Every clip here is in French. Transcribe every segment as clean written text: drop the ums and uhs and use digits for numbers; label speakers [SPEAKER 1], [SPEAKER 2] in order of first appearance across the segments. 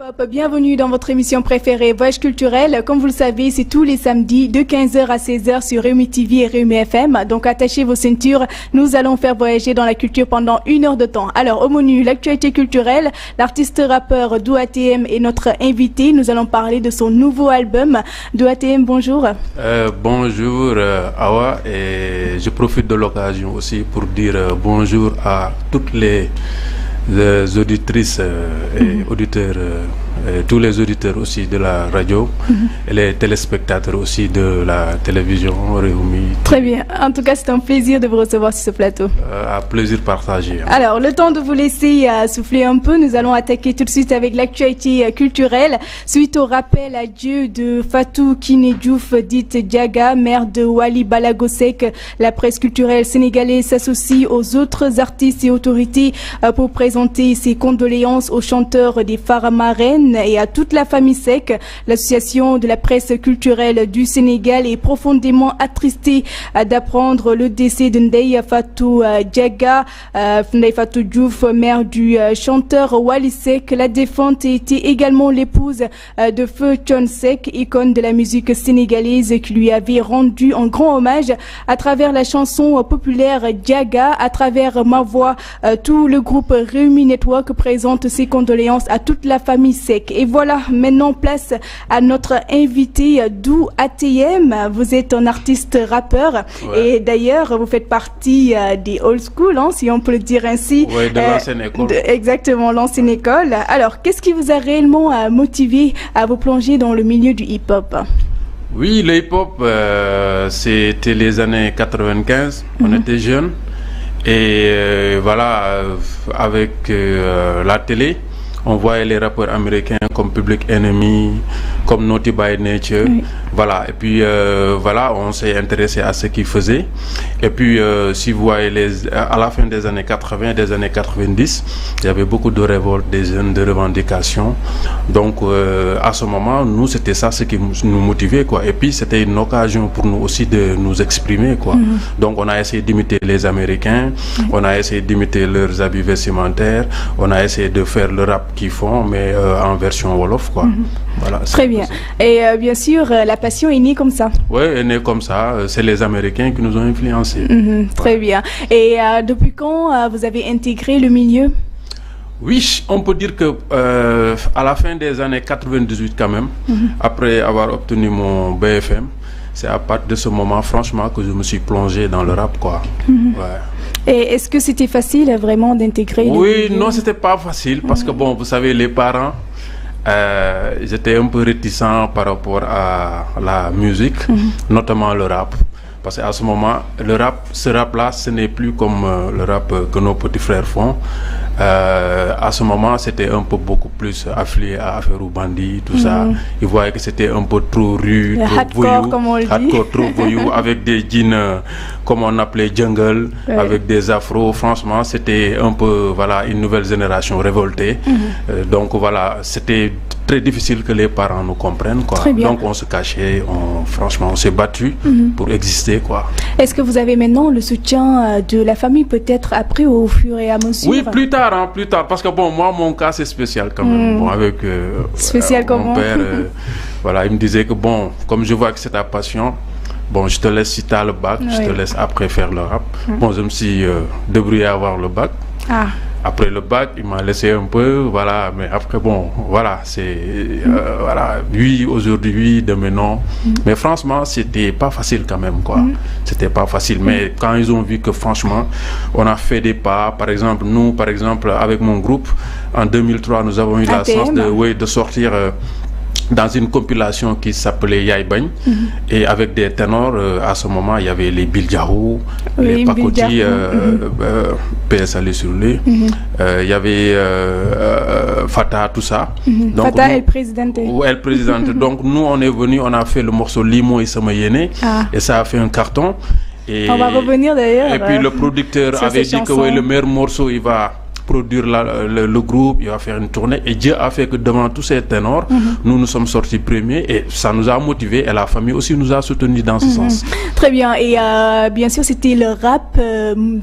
[SPEAKER 1] Hip-hop, bienvenue dans votre émission préférée Voyage culturel. Comme vous le savez, c'est tous les samedis de 15h à 16h sur Rewmi TV et Rewmi FM. Donc attachez vos ceintures, nous allons faire voyager dans la culture pendant 1 heure de temps. Alors au menu, l'actualité culturelle, l'artiste rappeur DouATM est notre invité. Nous allons parler de son nouveau album. DouATM, bonjour.
[SPEAKER 2] Bonjour Awa, et je profite de l'occasion aussi pour dire bonjour à toutes les auditrices et auditeurs, tous les auditeurs aussi de la radio et les téléspectateurs aussi de la télévision Rewmi.
[SPEAKER 1] Très bien, en tout cas c'est un plaisir de vous recevoir sur ce plateau.
[SPEAKER 2] À plaisir partagé.
[SPEAKER 1] Alors le temps de vous laisser souffler un peu, nous allons attaquer tout de suite avec l'actualité culturelle. Suite au rappel à Dieu de Fatou Kiné Diouf, dite Diaga, mère de Wally Ballago Seck, la presse culturelle sénégalaise s'associe aux autres artistes et autorités pour présenter ses condoléances aux chanteurs des Faramarènes et à toute la famille Seck. L'association de la presse culturelle du Sénégal est profondément attristée d'apprendre le décès de Ndeye Fatou Diaga, Ndeye Fatou Diouf, mère du chanteur Wally Seck. La défunte était également l'épouse de Feu Thione Seck, icône de la musique sénégalaise, qui lui avait rendu un grand hommage à travers la chanson populaire Diaga. À travers ma voix, tout le groupe Rewmi Network présente ses condoléances à toute la famille Seck. Et voilà, maintenant place à notre invité DouATM. Vous êtes un artiste rappeur, et d'ailleurs vous faites partie des old school, hein, si on peut le dire ainsi.
[SPEAKER 2] Oui, de l'ancienne école.
[SPEAKER 1] Exactement, l'ancienne école. Alors, qu'est-ce qui vous a réellement motivé à vous plonger dans le milieu du hip-hop?
[SPEAKER 2] Oui, le hip-hop, c'était les années 95, on était jeunes. Et voilà, avec la télé, on voyait les rappeurs américains comme Public Enemy, comme Naughty by Nature. Oui. Voilà, et puis voilà, on s'est intéressé à ce qu'ils faisaient. Et puis, si vous voyez, à la fin des années 80, des années 90, il y avait beaucoup de révoltes des jeunes, de revendications. Donc, à ce moment, nous, c'était ça ce qui nous motivait, quoi. Et puis, c'était une occasion pour nous aussi de nous exprimer, quoi. Donc, on a essayé d'imiter les Américains, on a essayé d'imiter leurs habits vestimentaires, on a essayé de faire le rap qu'ils font, mais en version Wolof, quoi. Voilà,
[SPEAKER 1] très bien. Et bien sûr, la passion est née comme ça.
[SPEAKER 2] Oui, elle est née comme ça. C'est les Américains qui nous ont influencés.
[SPEAKER 1] Très bien. Et depuis quand vous avez intégré le milieu?
[SPEAKER 2] Oui, on peut dire que à la fin des années 98 quand même, après avoir obtenu mon BFM, c'est à partir de ce moment, franchement, que je me suis plongé dans le rap, quoi. Ouais.
[SPEAKER 1] Et est-ce que c'était facile vraiment d'intégrer?
[SPEAKER 2] Oui, non, c'était pas facile parce que bon, vous savez, les parents, j'étais un peu réticent par rapport à la musique, notamment le rap. Parce qu'à ce moment, ce rap-là, ce n'est plus comme le rap que nos petits frères font. À ce moment, c'était un peu beaucoup plus affilié à affaire ou bandit, tout ça. Ils voyaient que c'était un peu trop rude, trop voyou,
[SPEAKER 1] comme on le dit.
[SPEAKER 2] Hardcore, trop voyou, avec des jeans comme on appelait jungle, avec des afros. Franchement, c'était un peu, voilà, une nouvelle génération révoltée. Donc voilà, c'était très difficile que les parents nous comprennent, quoi. Donc on se cachait, franchement, on s'est battu pour exister, quoi.
[SPEAKER 1] Est-ce que vous avez maintenant le soutien de la famille, peut-être après, au fur et à mesure?
[SPEAKER 2] Oui, plus tard, hein, plus tard, parce que bon, moi, mon cas, c'est spécial quand même. Bon, avec
[SPEAKER 1] spécial comment?
[SPEAKER 2] Mon père, voilà, il me disait que bon, comme je vois que c'est ta passion, bon, je te laisse, si tu as le bac, je te laisse après faire le rap. Bon, je me suis débrouillé à avoir le bac. Après le bac, il m'a laissé un peu, voilà, mais après, bon, voilà, c'est, voilà, oui, aujourd'hui, demain, non. Mais franchement, c'était pas facile quand même, quoi. C'était pas facile, mais quand ils ont vu que, franchement, on a fait des pas, par exemple, nous, par exemple, avec mon groupe, en 2003, nous avons eu la chance de sortir dans une compilation qui s'appelait Yaay Bañ, et avec des ténors, à ce moment, il y avait les Biljahou, les Pakoti, PS allé sur lui, il y avait Fata, tout ça.
[SPEAKER 1] Donc, Fata est présidente.
[SPEAKER 2] Elle présidente. Donc nous, on est venu, on a fait le morceau Limo et Samayene, et ça a fait un carton. Et,
[SPEAKER 1] on va revenir d'ailleurs.
[SPEAKER 2] Et puis le producteur avait dit que le meilleur morceau, il va produire le groupe, il va faire une tournée. Et Dieu a fait que devant tous ces ténors, nous sommes sortis premiers et ça nous a motivés et la famille aussi nous a soutenus dans ce sens.
[SPEAKER 1] Très bien. Et bien sûr, c'était le rap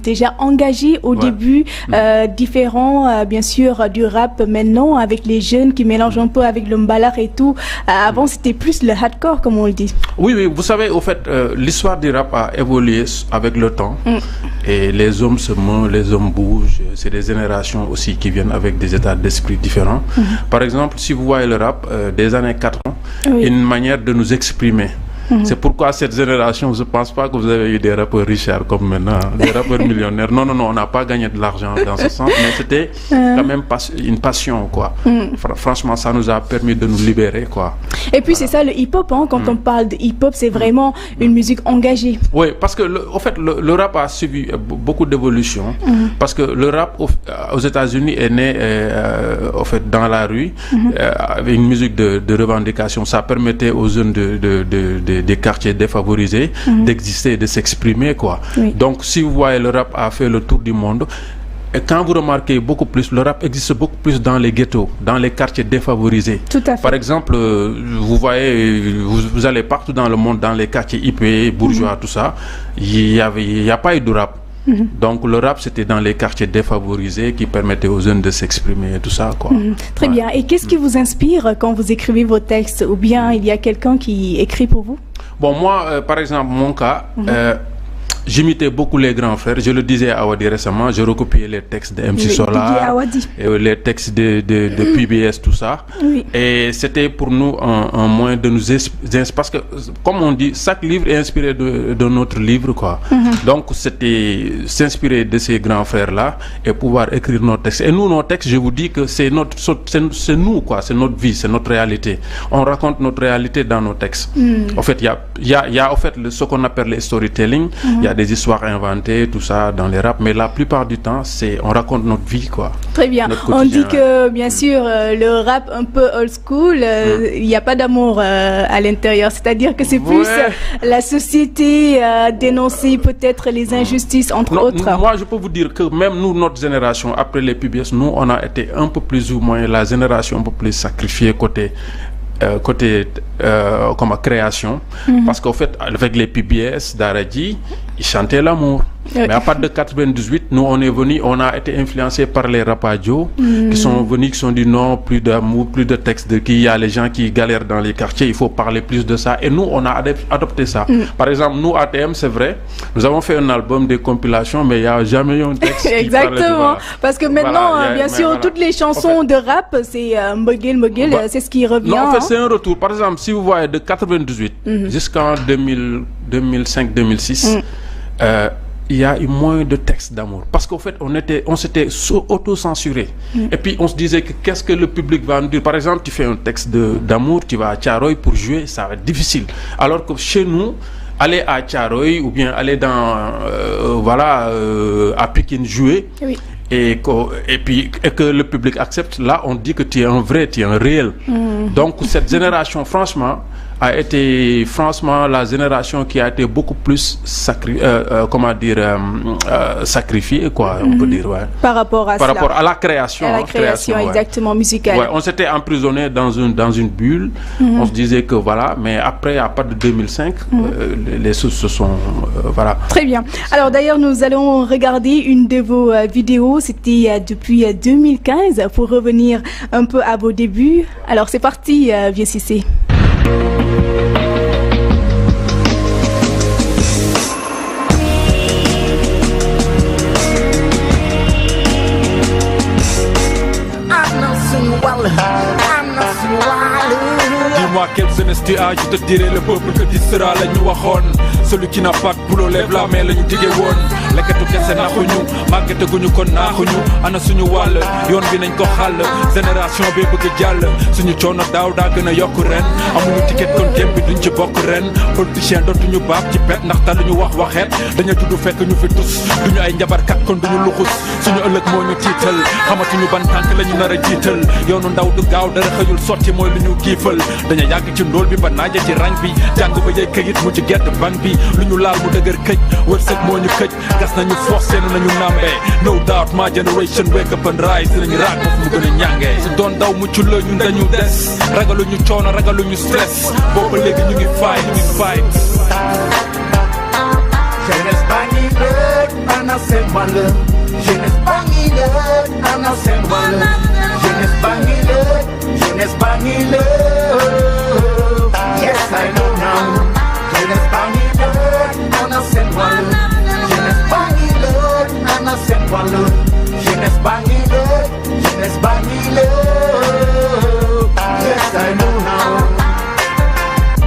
[SPEAKER 1] déjà engagé au début, différent bien sûr du rap maintenant avec les jeunes qui mélangent un peu avec le mbalar et tout. Avant, c'était plus le hardcore, comme on le dit.
[SPEAKER 2] Oui, vous savez, au fait, l'histoire du rap a évolué avec le temps et les hommes se meuvent, les hommes bougent. C'est des générations aussi qui viennent avec des états d'esprit différents. Par exemple, si vous voyez le rap des années 80, une manière de nous exprimer. C'est pourquoi cette génération, je ne pense pas que vous avez eu des rappeurs richards comme maintenant, des rappeurs millionnaires. Non, on n'a pas gagné de l'argent dans ce sens, mais c'était quand même une passion, quoi. Franchement, ça nous a permis de nous libérer, quoi.
[SPEAKER 1] Et puis c'est ça le hip-hop, hein, quand on parle de hip-hop, c'est vraiment une musique engagée.
[SPEAKER 2] Oui, parce que au fait, le rap a suivi beaucoup d'évolutions, parce que le rap aux États-Unis est né au fait, dans la rue, avec une musique de revendication. Ça permettait aux jeunes des quartiers défavorisés d'exister et de s'exprimer, quoi. Donc si vous voyez, le rap a fait le tour du monde. Et quand vous remarquez beaucoup plus, le rap existe beaucoup plus dans les ghettos, dans les quartiers défavorisés.
[SPEAKER 1] Tout à fait.
[SPEAKER 2] Par exemple, vous voyez, vous allez partout dans le monde, dans les quartiers IP, bourgeois, tout ça, il n'y a pas eu de rap. Donc le rap, c'était dans les quartiers défavorisés qui permettaient aux jeunes de s'exprimer et tout ça, quoi.
[SPEAKER 1] Très bien. Et qu'est-ce qui vous inspire quand vous écrivez vos textes? Ou bien il y a quelqu'un qui écrit pour vous?
[SPEAKER 2] Bon, moi, par exemple, mon cas, j'imitais beaucoup les grands frères. Je le disais à Awadi récemment, je recopiais les textes de MC Solar, les textes de PBS, tout ça. Et c'était pour nous un moyen de nous inspirer. Parce que, comme on dit, chaque livre est inspiré de notre livre, quoi. Donc, c'était s'inspirer de ces grands frères-là et pouvoir écrire nos textes. Et nous, nos textes, je vous dis que c'est nous, quoi. C'est notre vie, c'est notre réalité. On raconte notre réalité dans nos textes. En fait, il y a en fait, ce qu'on appelle le storytelling. Il y a des histoires inventées, tout ça dans les raps, mais la plupart du temps, on raconte notre vie, quoi.
[SPEAKER 1] Très bien. On dit que, bien sûr, le rap un peu old school, il n'y a pas d'amour à l'intérieur. C'est-à-dire que c'est plus la société dénoncer peut-être les injustices, entre autres.
[SPEAKER 2] Moi, je peux vous dire que même nous, notre génération, après les PBS, nous, on a été un peu plus ou moins la génération un peu plus sacrifiée côté comme création, parce qu'en fait, avec les PBS d'Aradji, ils chantaient l'amour. Mais à partir de 98, nous on a été influencés par les rapadio qui sont venus, qui sont dit non, plus d'amour, plus de textes, il y a les gens qui galèrent dans les quartiers, il faut parler plus de ça. Et nous, on a adopté ça. Par exemple, nous, ATM, c'est vrai, nous avons fait un album de compilation, mais il n'y a jamais eu un texte qui
[SPEAKER 1] Exactement,
[SPEAKER 2] parlait de, voilà.
[SPEAKER 1] Parce que maintenant, bien sûr, toutes les chansons de rap, c'est Mbogel, c'est ce qui revient.
[SPEAKER 2] Non, en fait, c'est un retour. Par exemple, si vous voyez de 98 jusqu'en 2005-2006, il y a eu moins de textes d'amour. Parce qu'en fait, on s'était auto-censuré. Et puis, on se disait que qu'est-ce que le public va nous dire. Par exemple, tu fais un texte d'amour, tu vas à Thiaroye pour jouer, ça va être difficile. Alors que chez nous, aller à Thiaroye ou bien aller dans, à Pikine jouer, et que le public accepte, là, on dit que tu es un vrai, tu es un réel. Donc, cette génération, franchement, a été la génération qui a été beaucoup plus sacrifiée, quoi, on peut dire,
[SPEAKER 1] par rapport à
[SPEAKER 2] la création.
[SPEAKER 1] À la création, exactement, musicale.
[SPEAKER 2] On s'était emprisonné dans une bulle, on se disait que voilà, mais après, à partir de 2005, les choses se sont, voilà.
[SPEAKER 1] Très bien. Alors d'ailleurs, nous allons regarder une de vos vidéos, c'était depuis 2015, pour revenir un peu à vos débuts. Alors c'est parti, Vieux Cissé.
[SPEAKER 3] Dis-moi quelle jeunesse tu as, je te dirai le peuple que tu seras. La ñu waxoon celui qui n'a pas de boulot lève la main la ñu dige woon. Lekkatu kese naaxuñu màggete guñu kon naaxuñu ana suñu wàll yoon bi nañ ko xàll génération bi bëgg jàll suñu coono daaw daa gën a yokk ren amuñu ticket kon game bi duñ ci bokk ren politicien dootuñu baab ci pet ndax taluñu wax waxeet dañu tudd fekk ñu fi tus duñu ay njabarkat kon duñu luxus suñu ëllëg moo ñu tiital xamatuñu ban tànk la ñu nar a jiital yoonu ndaw du gaaw dara xëyul sotti mooy lu ñu giifal dañu bañ a yàgg ci ndóol bi ba naaje ci rang bi jàng ba yey këyit mu ci gedd bank bi lu ñu laal mu dëgër këj wërsëg moo ñu këj gas nañu force seenu nañu nàmbee no doubt my generation wake up and rise dinañu raak foofu mu gën a ñàngee su doon daw mucc la ñun dañu des ragaluñu coono ragaluñu stress booba léegi ñu ngi fight
[SPEAKER 4] jeunesse baa ngi lëg ana seen wàll jeunesse baa ngi lëg ana seen wàll jeunesse baa ngi lëg jeunesse baa ngi lëg yes I know now jeunesse baa ngi lëg ana seen wàll jeunesse baa ngi lëg ana seen wàll jeunesse baa ngi lëg jeunesse baa ngi lëg yes I know now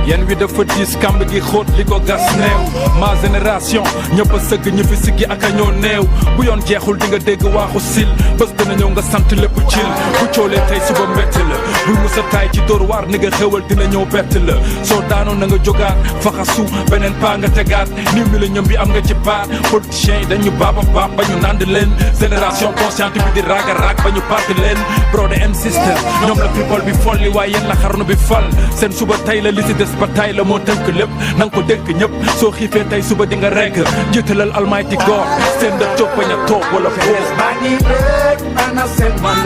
[SPEAKER 3] yen wi dafa diis kamb gi xóot li ko gas neew ma génération ñëpp a sëgg ñu fi siggi ak a ñoo neew bu yoon jeexul di nga dégg waaxu sil bés dina ñëw nga sant lépp cil bu coolee tey suba mbett la bul musa taay ci dóor waar ni nga xewal dina ñëw bett la soo daanoon na nga jógaat faxasu beneen paa nga tegaat niw mi la ñëm bi am nga ci baat politiciens yi dañu baaba baab ba ñu nand leen génération consciente bi di raag a raag ba ñu parti leen brother and sister ñoom la people bi folli waaye yéen la xarnu bi fal seen suba tey la li si des bataay la moo tënk lépp nanga ko dénk ñëpp soo xiifee tey suba di nga rekk jiitalal almighty God seen da toog bañ a toog wala
[SPEAKER 4] jeunesse baa ngi lëg ana seen wàll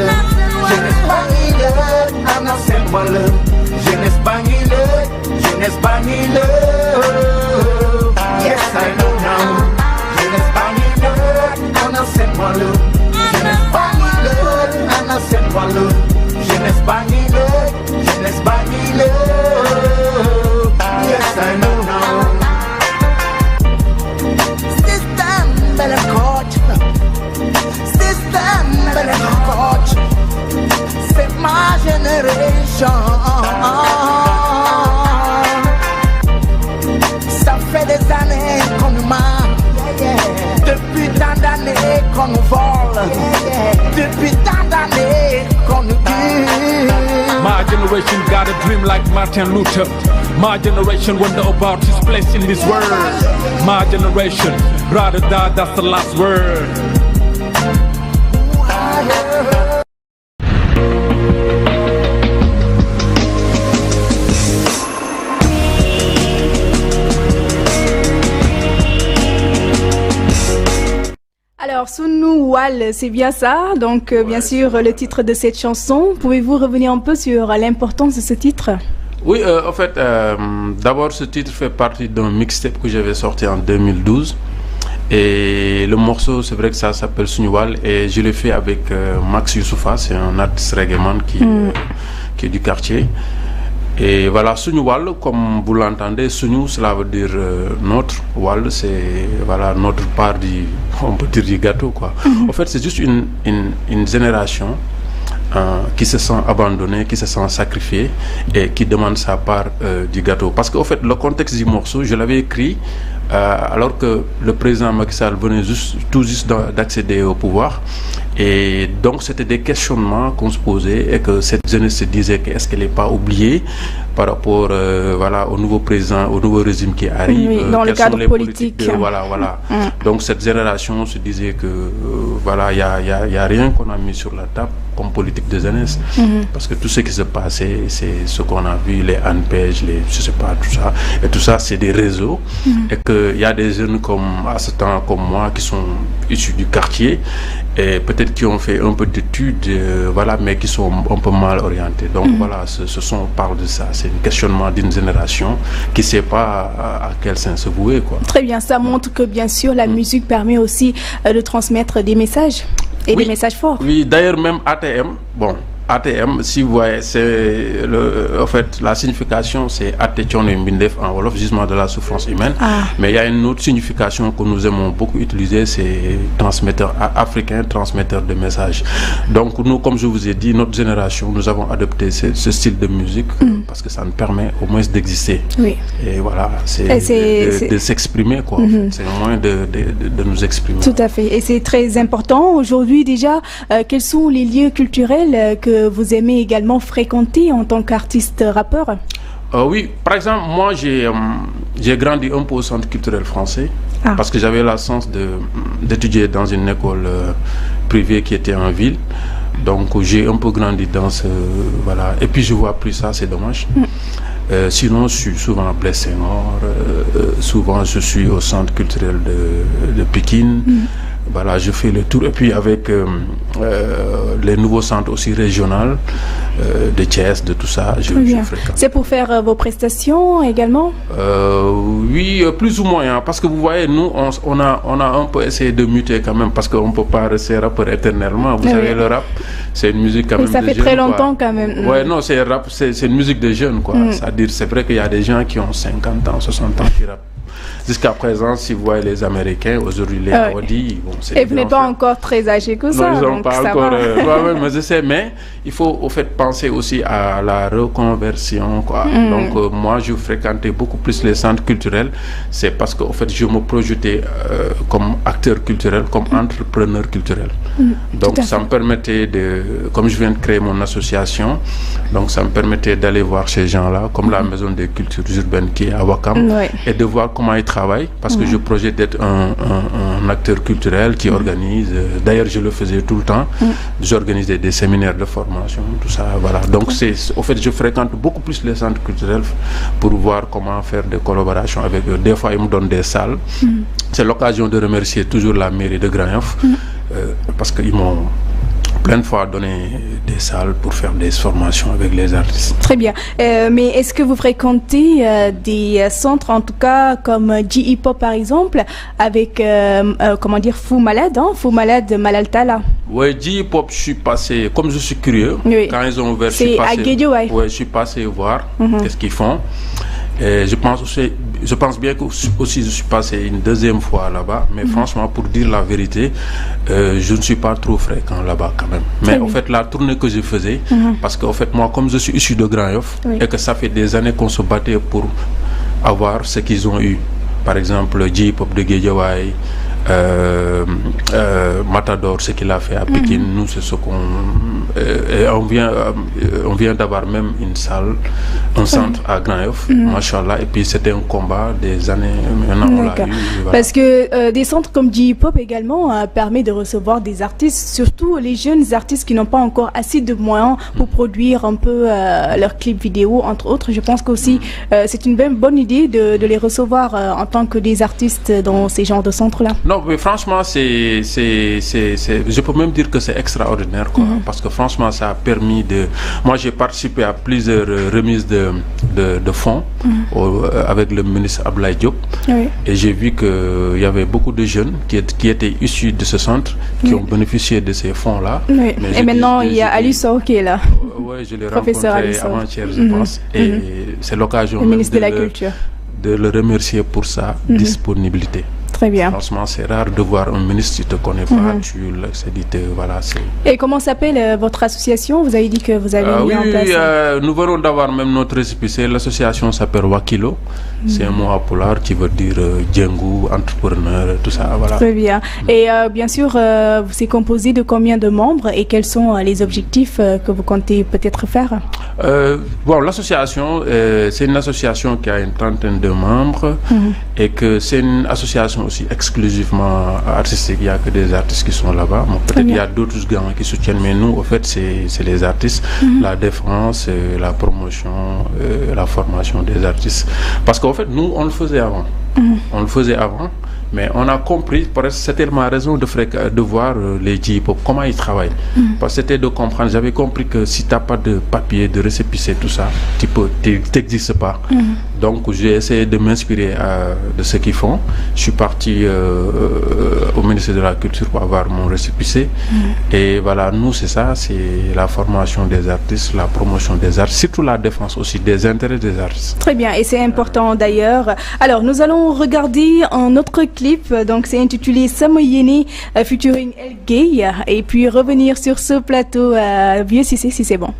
[SPEAKER 4] jeunesse baa ngi lëg ana seen wàll jeunesse baa ngi lëg jeunesse baa ngi lëg yes I know now jeunesse baa ngi lëg ana seen wàll jeunesse baa ngi lëg ana seen wàll jeunesse baa ngi lëg jeunesse baa ngi lëg yes I know now system better coach system better coach c'est ma génération ça fait des années qu'on nous ment depuis tant d'années qu'on nous vole depuis tant d'années qu'on nous dit
[SPEAKER 3] my generation got a dream like Martin Luther. My generation wonder about his place in this world. My generation rather die, that's the last word.
[SPEAKER 1] Alors, Sunu Wal, c'est bien ça. Donc, bien sûr, le titre de cette chanson. Pouvez-vous revenir un peu sur l'importance de ce titre?
[SPEAKER 2] Oui, en fait, d'abord, ce titre fait partie d'un mixtape que j'avais sorti en 2012. Et le morceau, c'est vrai que ça s'appelle Sunu Wal. Et je l'ai fait avec Max Youssoufa, c'est un artiste reggaeman qui est du quartier. Et voilà, Sunu Wal, comme vous l'entendez, Sunu, cela veut dire notre. Wal, c'est voilà, notre part on peut dire du gâteau, quoi. En fait, c'est juste une génération qui se sent abandonnée, qui se sent sacrifiée et qui demande sa part du gâteau. Parce qu'en fait, le contexte du morceau, je l'avais écrit alors que le président Macky Sall venait tout juste d'accéder au pouvoir. Et donc, c'était des questionnements qu'on se posait et que cette jeunesse se disait que est-ce qu'elle n'est pas oubliée par rapport voilà, au nouveau président, au nouveau régime qui arrive.
[SPEAKER 1] Oui, dans le cadre politique.
[SPEAKER 2] Voilà. Donc, cette génération se disait que voilà, il y a rien qu'on a mis sur la table comme politique de jeunesse. Parce que tout ce qui se passait, c'est ce qu'on a vu, les ANPEJ, je sais pas, tout ça. Et tout ça, c'est des réseaux. Et qu'il y a des jeunes à ce temps comme moi qui sont issus du quartier et peut-être qui ont fait un peu d'études, voilà, mais qui sont un peu mal orientés. Donc voilà, ce son parle de ça. C'est un questionnement d'une génération qui ne sait pas à quel sens se vouer, quoi.
[SPEAKER 1] Très bien, ça montre que bien sûr la musique permet aussi de transmettre des messages et des messages forts.
[SPEAKER 2] Oui, d'ailleurs même ATM, bon, ATM, si vous voyez, c'est en fait la signification c'est Attention Mbindef en wolof, gisement de la souffrance humaine. Mais il y a une autre signification que nous aimons beaucoup utiliser, c'est transmetteur africain, transmetteur de messages. Donc nous, comme je vous ai dit, notre génération, nous avons adopté ce style de musique parce que ça nous permet au moins d'exister.
[SPEAKER 1] Oui.
[SPEAKER 2] Et voilà, c'est de s'exprimer, quoi. C'est un moyen de nous exprimer.
[SPEAKER 1] Tout à fait. Et c'est très important aujourd'hui déjà. Quels sont les lieux culturels que vous aimez également fréquenter en tant qu'artiste rappeur?
[SPEAKER 2] Oui, par exemple, moi j'ai grandi un peu au centre culturel français parce que j'avais la chance d'étudier dans une école privée qui était en ville. Donc j'ai un peu grandi dans ce... voilà. Et puis je vois plus ça, c'est dommage. Sinon, je suis souvent blessé mort. Souvent, je suis au centre culturel de Pékin. Voilà, je fais le tour. Et puis avec les nouveaux centres aussi régionaux de Thiès, de tout ça, je fréquente.
[SPEAKER 1] C'est pour faire vos prestations également?
[SPEAKER 2] Oui, plus ou moins. Hein, parce que vous voyez, nous, on a un peu essayé de muter quand même, parce qu'on ne peut pas rester rappeur éternellement. Vous savez, le rap, c'est une musique quand même de jeunes.
[SPEAKER 1] Ça fait très longtemps quand même.
[SPEAKER 2] Ouais, non, c'est rap, c'est une musique de jeunes, quoi. C'est-à-dire, c'est vrai qu'il y a des gens qui ont 50 ans, 60 ans qui rappent. Jusqu'à présent, si vous voyez les Américains, aujourd'hui les Audi, bon, c'est...
[SPEAKER 1] Et vous n'êtes pas encore très âgé que ça.
[SPEAKER 2] Non, ils n'ont pas encore...
[SPEAKER 1] ouais,
[SPEAKER 2] je sais, mais il faut au fait penser aussi à la reconversion, quoi. Donc, moi, je fréquentais beaucoup plus les centres culturels. C'est parce qu'au fait, je me projetais comme acteur culturel, comme entrepreneur culturel. Donc, ça me permettait de... Comme je viens de créer mon association, donc ça me permettait d'aller voir ces gens-là, comme la Maison des Cultures Urbaines qui est à Ouakam, et de voir comment ils travaillent, parce que je projette d'être un acteur culturel qui organise, d'ailleurs je le faisais tout le temps, j'organisais des séminaires de formation, tout ça, voilà. Donc au fait, je fréquente beaucoup plus les centres culturels pour voir comment faire des collaborations avec eux. Des fois, ils me donnent des salles. C'est l'occasion de remercier toujours la mairie de Grand Yoff, parce qu'ils m'ont plein de fois donné des salles pour faire des formations avec les artistes.
[SPEAKER 1] Très bien. Mais est-ce que vous fréquentez des centres, en tout cas comme J-Hip Hop par exemple, avec, comment dire, Fou Malade, hein, Fou Malade Malaltala?
[SPEAKER 2] Oui, J-Hip Hop, je suis passé, comme je suis curieux, quand ils ont ouvert,
[SPEAKER 1] c'est à Guédiawaye.
[SPEAKER 2] Ouais, je suis passé voir qu'est-ce qu'ils font. Et je pense bien que aussi je suis passé une deuxième fois là-bas, mais franchement, pour dire la vérité, je ne suis pas trop fréquent là-bas quand même. Mais en fait, la tournée que je faisais, parce qu'en fait, moi, comme je suis issu de Grand Yoff, et que ça fait des années qu'on se battait pour avoir ce qu'ils ont eu, par exemple, J-Hip Hop de Guédiawaye, Matador, ce qu'il a fait à Pékin, nous c'est ce qu'on... on vient d'avoir même une salle, un centre à Grand Yoff, machallah, et puis c'était un combat des années, maintenant on l'a eu. Voilà.
[SPEAKER 1] Parce que des centres comme J-Hip Hop également permet de recevoir des artistes, surtout les jeunes artistes qui n'ont pas encore assez de moyens pour produire un peu leurs clips vidéo, entre autres. Je pense qu'aussi c'est une bonne idée de les recevoir en tant que des artistes dans ces genres de centres-là.
[SPEAKER 2] Non, mais franchement, je peux même dire que c'est extraordinaire, quoi, parce que franchement, ça a permis de... Moi, j'ai participé à plusieurs remises de fonds avec le ministre Abdoulaye Diop, et j'ai vu qu'il y avait beaucoup de jeunes qui étaient issus de ce centre, qui ont bénéficié de ces fonds-là.
[SPEAKER 1] Et maintenant, il y a Ali Sow qui est là.
[SPEAKER 2] Oui, je l'ai rencontré avant-hier, je pense, et c'est l'occasion...
[SPEAKER 1] Le ministre de la Culture.
[SPEAKER 2] De le remercier pour sa disponibilité.
[SPEAKER 1] Très bien.
[SPEAKER 2] Franchement, c'est rare de voir un ministre qui ne te connaît pas, tu l'excès voilà.
[SPEAKER 1] Et comment s'appelle votre association? Vous avez dit que vous avez mis en place...
[SPEAKER 2] nous venons d'avoir même notre récépissé. L'association s'appelle Wakilo. C'est un mot à polar qui veut dire djengu, entrepreneur, tout ça. Voilà.
[SPEAKER 1] Très bien. Et bien sûr, c'est composé de combien de membres et quels sont les objectifs que vous comptez peut-être faire?
[SPEAKER 2] Bon, l'association, c'est une association qui a une trentaine de membres et que c'est une association aussi exclusivement artistique. Il n'y a que des artistes qui sont là-bas. Bon, peut-être il y a d'autres gars qui soutiennent, mais nous, au fait, c'est les artistes, la défense, la promotion, la formation des artistes. Parce qu'en fait, nous, on le faisait avant. On le faisait avant, mais on a compris, c'était ma raison de voir les J-Hip Hop, comment ils travaillent. Parce que c'était de comprendre, j'avais compris que si tu n'as pas de papier, de récépissé, tout ça, tu n'existes pas. Donc j'ai essayé de m'inspirer de ce qu'ils font. Je suis parti au ministère de la Culture pour avoir mon récépissé. Et voilà, nous c'est ça, c'est la formation des artistes, la promotion des artistes, surtout la défense aussi des intérêts des artistes.
[SPEAKER 1] Très bien, et c'est important d'ailleurs. Alors nous allons regarder un autre clip, donc c'est intitulé Samoyene featuring El Gay, et puis revenir sur ce plateau Vieux Cissé si c'est bon.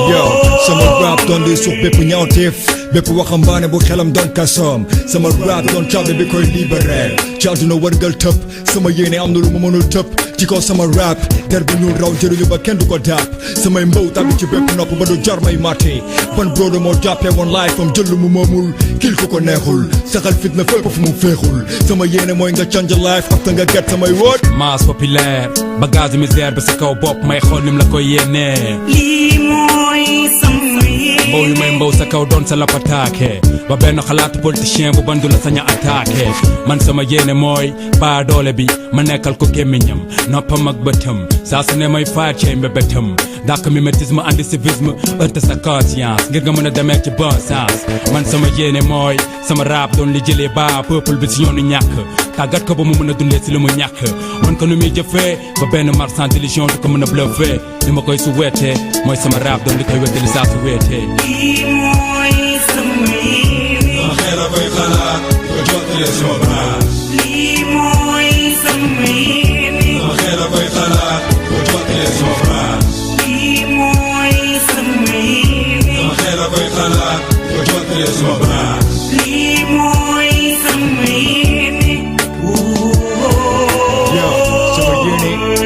[SPEAKER 5] Yo, sama rap donde sur Pépignan Tif. bépp waxambaane bu xelam doon kasoom sama rap doon caabi bi koy libéré ci àdduna wërngal tëb sama yéene am na lu ma mënul tëb ci kaw sama rap der bi ñuul raw jëriñu ba kenn du ko dàpp samay mbaw tàbbi ci bépp nopp ba du jar may màtte ban brodo moo jàppee woon life am jël lu mu moomul kil ko neexul saxal fitna fépp fu mu féexul sama yéene mooy nga change life after nga get samay woot
[SPEAKER 3] masse populaire bagage misère bi sa kaw bopp may xool nim la koy yéenee
[SPEAKER 6] lii mooy sama yéene
[SPEAKER 3] mbaw yu may mbaw sa kaw doon sa lap attaqué ba benn xalaatu politicien bu bandu la sañ a attaqué man sama yéene mooy baa doole bi ma nekkal ko gémmiñam noppam ak bëtam saa su ne may faat cey mbébétam dàq mimétisme andi civisme heurte sa conscience ngir nga mën a demee ci bon sens man sama yéene mooy sama rap doon li jëlee ba peuple bi si yoonu ñàkk tàggat ko ba mu mën a dundee si lu mu ñàkk wan ko nu muy jëfee ba benn marchand d'illusion du ko mën a bluffé li ma koy su weetee mooy sama rap doon li koy wéttali saa su weetee
[SPEAKER 6] lii mooy sama yéene
[SPEAKER 5] sama xel a koy xalaat ko jottale sama bras
[SPEAKER 6] lii mooy sama yéene
[SPEAKER 5] sama xel a koy xalaat ko jottale sama bras
[SPEAKER 6] lii mooy sama yéene
[SPEAKER 5] sama xel a koy xalaat ko jottale sama bras
[SPEAKER 6] lii mooy sama yéene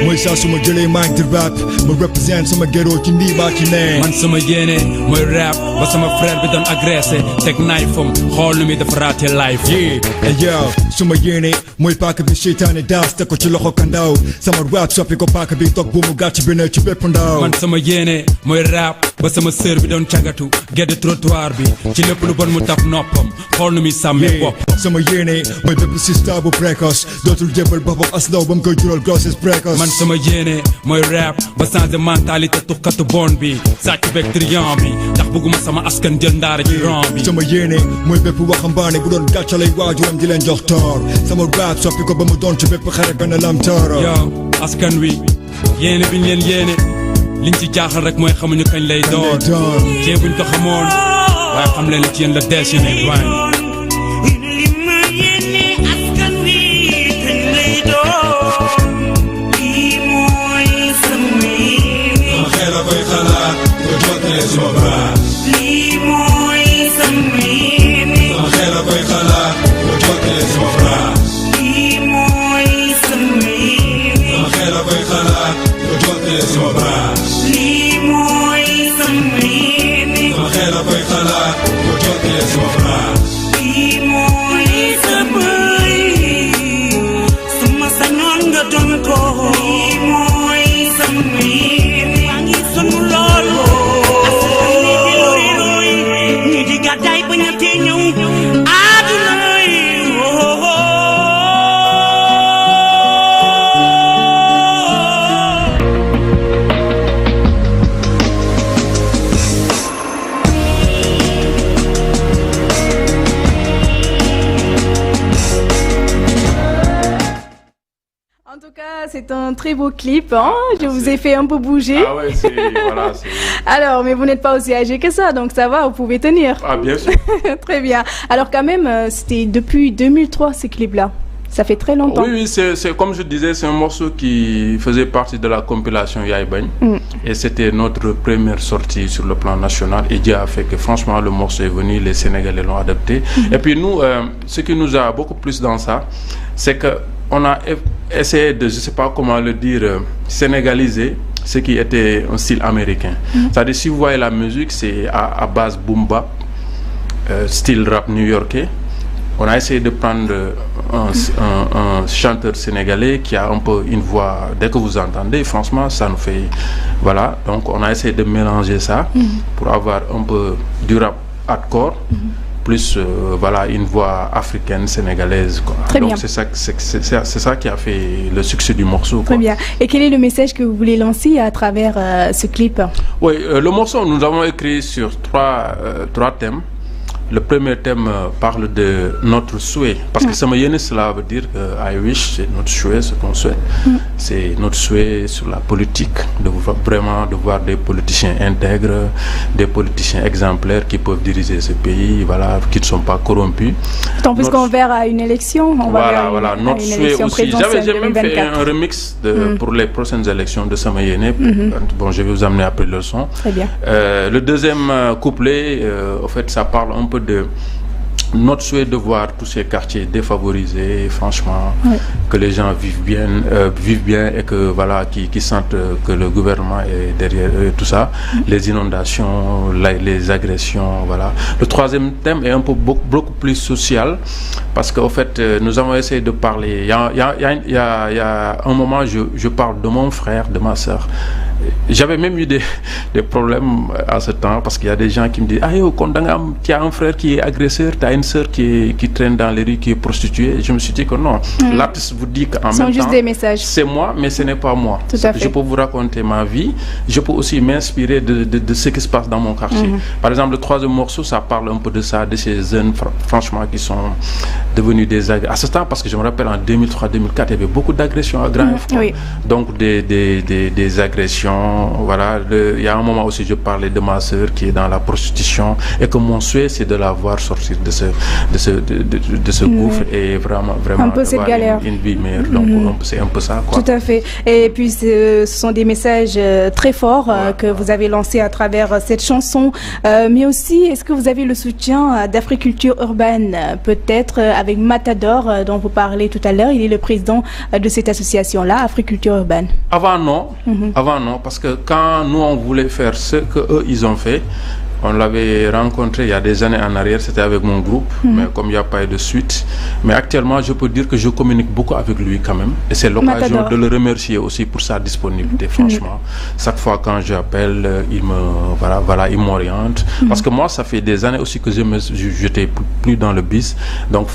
[SPEAKER 5] mooy saa su ma jëlee mic di rap ma represent sama ghetto ci ndii baa ci nee
[SPEAKER 3] man sama yéene mooy rap ba sama frère bi doon agressé teg knife am xool nu muy dafa raté life
[SPEAKER 5] yi yow su ma yéene mooy paaka bi seytaane daas te ko ci loxo kandaw sama rap soppi ko paaka bi toog bu mu gàcc bi ne ci bépp ndaw
[SPEAKER 3] man sama yéene mooy rap ba sama sœur bi doon cagatu gedde trottoir bi ci lépp lu bon mu taf noppam xool nu muy sàmmee boppam
[SPEAKER 5] sama yéene mooy bépp sista bu précoce dootul jébal boppam as ndaw ba mu koy jural grossesse précoce
[SPEAKER 3] man sama yéene mooy rap ba changé mentalité tuxkatu bon bi sàcc beeg triant bi ndax bëgguma sama askan jël ndaara ci ron bi
[SPEAKER 5] sama yéene mooy bépp waxambaane bu doon gàccalay waajuram di leen jox toor sama rap soppi ko ba mu doon ci bépp xare benn lam tooro
[SPEAKER 3] yow askan wi yéene biñ leen yéene liñ ci jaaxal rek mooy xamuñu kañ lay doon cee buñ ko xamoon waaye xam leen ci yéen la destiné waay
[SPEAKER 6] li ma yéene askan wi kañ lay doon lii mooy sama yéene
[SPEAKER 5] sama xel a koy xalaat ko jottale sama bras
[SPEAKER 6] lii mooy sama yéene
[SPEAKER 5] sama xel a koy xalaat ko jottale sama bras
[SPEAKER 6] lii mooy sama yéene
[SPEAKER 5] sama xel a koy xalaat ko jottale sama bras
[SPEAKER 6] lii mooy sama yéene
[SPEAKER 5] sama xel a koy xalaat ko jottale sama bras
[SPEAKER 6] lii mooy sama yéene sama sañoon nga doon ko lii mooy sama yéene maa ngi sonn lool askan wi di looy looy ñi di gàddaay ba ñettee ñëw àdduna yi
[SPEAKER 1] En tout cas, c'est un très beau clip. Hein, je vous ai fait un peu bouger.
[SPEAKER 2] Ah ouais, voilà.
[SPEAKER 1] Alors, mais vous n'êtes pas aussi âgé que ça, donc ça va, vous pouvez tenir.
[SPEAKER 2] Ah, bien sûr.
[SPEAKER 1] Très bien. Alors quand même, c'était depuis 2003 ce clip-là. Ça fait très longtemps.
[SPEAKER 2] Oui, c'est comme je disais, c'est un morceau qui faisait partie de la compilation Yaay Bañ. Et c'était notre première sortie sur le plan national. Et Dieu a fait que franchement le morceau est venu, les Sénégalais l'ont adapté. Et puis nous, ce qui nous a beaucoup plus dans ça, c'est que on a essayé de, je sais pas comment le dire, sénégaliser ce qui était un style américain. C'est-à-dire, si vous voyez la musique, c'est à base boom bap, style rap new-yorkais. On a essayé de prendre un chanteur sénégalais qui a un peu une voix, dès que vous entendez, franchement, ça nous fait... Voilà, donc on a essayé de mélanger ça pour avoir un peu du rap hardcore, plus voilà, une voix africaine, sénégalaise. Quoi.
[SPEAKER 1] Très
[SPEAKER 2] donc
[SPEAKER 1] bien.
[SPEAKER 2] c'est ça qui a fait le succès du morceau.
[SPEAKER 1] Très
[SPEAKER 2] Quoi.
[SPEAKER 1] bien. Et quel est le message que vous voulez lancer à travers ce clip?
[SPEAKER 2] Oui, le morceau, nous avons écrit sur trois thèmes. Le premier thème parle de notre souhait. Parce que sama yéene, cela veut dire que I wish, c'est notre souhait, ce qu'on souhaite. C'est notre souhait sur la politique, de vraiment de voir des politiciens intègres, des politiciens exemplaires qui peuvent diriger ce pays, voilà, qui ne sont pas corrompus.
[SPEAKER 1] Tant plus qu'on verra une élection, on va vers
[SPEAKER 2] voilà, notre souhait aussi. J'ai même fait un remix pour les prochaines élections de sama yéene. Bon, je vais vous amener après le son.
[SPEAKER 1] Très bien.
[SPEAKER 2] Le deuxième couplet, en fait, ça parle un peu de notre souhait de voir tous ces quartiers défavorisés, franchement, que les gens vivent bien et que voilà, qui sentent que le gouvernement est derrière eux, tout ça, les inondations, les agressions, voilà. Le troisième thème est un peu beaucoup plus social, parce qu'en fait, nous avons essayé de parler. Il y a un moment, je parle de mon frère, de ma soeur. J'avais même eu des problèmes à ce temps, parce qu'il y a des gens qui me disent ah yo, quand tu as un frère qui est agresseur, tu as une sœur qui traîne dans les rues, qui est prostituée. Et je me suis dit que non, l'artiste vous dit qu'en même temps c'est moi, mais ce n'est pas moi. Je peux vous raconter ma vie, je peux aussi m'inspirer de ce qui se passe dans mon quartier. Par exemple, le troisième morceau, ça parle un peu de ça, de ces jeunes franchement qui sont devenus des agresseurs. À ce temps, parce que je me rappelle en 2003-2004, il y avait beaucoup d'agressions à Grand F. Donc des agressions. Voilà, il y a un moment aussi, je parlais de ma sœur qui est dans la prostitution et que mon souhait, c'est de la voir sortir de ce gouffre et vraiment
[SPEAKER 1] un peu cette galère.
[SPEAKER 2] Une vie meilleure. Donc c'est un peu ça, quoi.
[SPEAKER 1] Tout à fait. Et puis ce sont des messages très forts que vous avez lancés à travers cette chanson. Mais aussi, est-ce que vous avez le soutien d'Africulture Urbaine, peut-être avec Matador, dont vous parlez tout à l'heure? Il est le président de cette association-là, Africulture Urbaine.
[SPEAKER 2] Avant non, parce que quand nous on voulait faire ce que eux ils ont fait, on l'avait rencontré il y a des années en arrière, c'était avec mon groupe, mais comme il n'y a pas eu de suite. Mais actuellement, je peux dire que je communique beaucoup avec lui quand même. Et c'est l'occasion de le remercier aussi pour sa disponibilité, franchement. Chaque fois quand j'appelle, il m'oriente. Parce que moi, ça fait des années aussi que je n'étais plus dans le biz. Donc,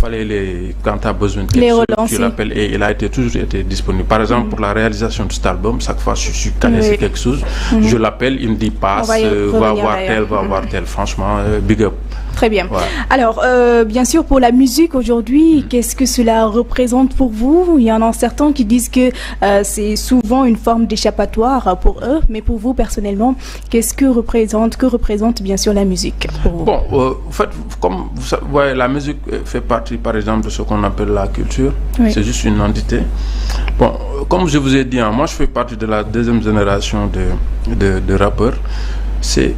[SPEAKER 2] quand tu as besoin de quelque chose, tu l'appelles et il a toujours été disponible. Par exemple, pour la réalisation de cet album, chaque fois je suis calé sur quelque chose, je l'appelle, il me dit passe, va voir tel, va voir tel, franchement, big up.
[SPEAKER 1] Très bien. Alors, bien sûr, pour la musique aujourd'hui, qu'est-ce que cela représente pour vous? Il y en a certains qui disent que c'est souvent une forme d'échappatoire pour eux, mais pour vous, personnellement, qu'est-ce que représente bien sûr la musique pour vous?
[SPEAKER 2] Bon, en fait, comme vous savez, la musique fait partie, par exemple, de ce qu'on appelle la culture. C'est juste une entité. Bon, comme je vous ai dit, moi, je fais partie de la deuxième génération de rappeurs. C'est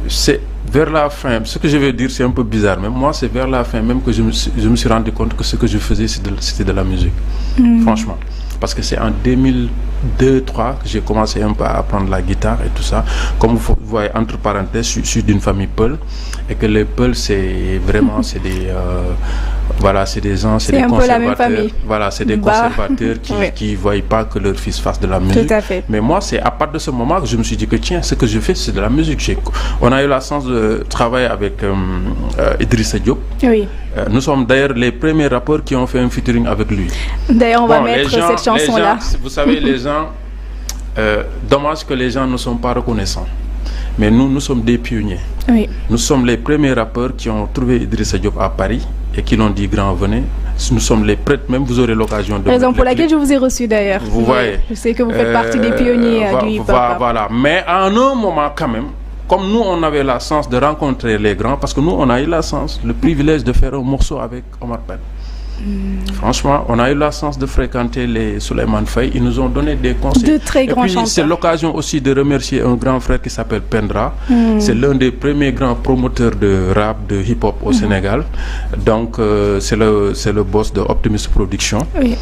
[SPEAKER 2] vers la fin, ce que je vais dire c'est un peu bizarre, mais moi c'est vers la fin même que je me suis rendu compte que ce que je faisais c'était de la musique, franchement. Parce que c'est en 2002-2003 que j'ai commencé un peu à apprendre la guitare et tout ça. Comme vous voyez, entre parenthèses, je suis d'une famille Peul, et que les Peul c'est vraiment c'est des c'est des gens, c'est des conservateurs. Voilà, c'est des conservateurs qui ne voient pas que leur fils fasse de la musique.
[SPEAKER 1] Tout à fait.
[SPEAKER 2] Mais moi, c'est à partir de ce moment que je me suis dit que tiens, ce que je fais, c'est de la musique. On a eu la chance de travailler avec Idrissa Diop.
[SPEAKER 1] Oui.
[SPEAKER 2] Nous sommes d'ailleurs les premiers rappeurs qui ont fait un featuring avec lui.
[SPEAKER 1] D'ailleurs, on va mettre cette chanson-là.
[SPEAKER 2] Vous savez, les gens, dommage que les gens ne sont pas reconnaissants. Mais nous sommes des pionniers.
[SPEAKER 1] Oui.
[SPEAKER 2] Nous sommes les premiers rappeurs qui ont trouvé Idrissa Diop à Paris et qui l'ont dit grand venez. Nous sommes les prêtres, même vous aurez l'occasion de...
[SPEAKER 1] Raison pour laquelle je vous ai reçu d'ailleurs.
[SPEAKER 2] Vous voyez.
[SPEAKER 1] Je sais que vous faites partie des pionniers du hip-hop.
[SPEAKER 2] Voilà. Mais à un moment quand même, comme nous on avait la chance de rencontrer les grands, parce que nous on a eu la chance, le privilège de faire un morceau avec Omar Pène. Franchement, on a eu la chance de fréquenter les Souleymane Faye. Ils nous ont donné des conseils.
[SPEAKER 1] De très grands chanteurs.
[SPEAKER 2] C'est l'occasion aussi de remercier un grand frère qui s'appelle Pendra. C'est l'un des premiers grands promoteurs de rap, de hip-hop au Sénégal. Donc, c'est le boss de Optimus Production.
[SPEAKER 1] Oui.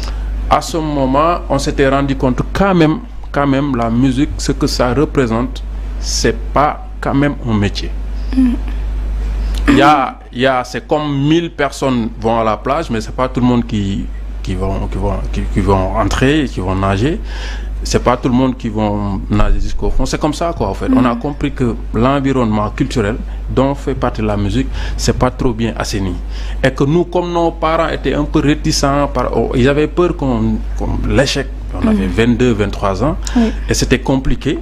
[SPEAKER 2] À ce moment, on s'était rendu compte quand même, la musique, ce que ça représente, c'est pas quand même un métier. C'est comme 1000 personnes vont à la plage, mais c'est pas tout le monde qui vont entrer, qui vont nager. C'est pas tout le monde qui vont nager jusqu'au fond. C'est comme ça, quoi, en fait. On a compris que l'environnement culturel dont fait partie de la musique, c'est pas trop bien assaini. Et que nous, comme nos parents étaient un peu réticents, ils avaient peur qu'on l'échec. On avait 22, 23 ans, et c'était compliqué.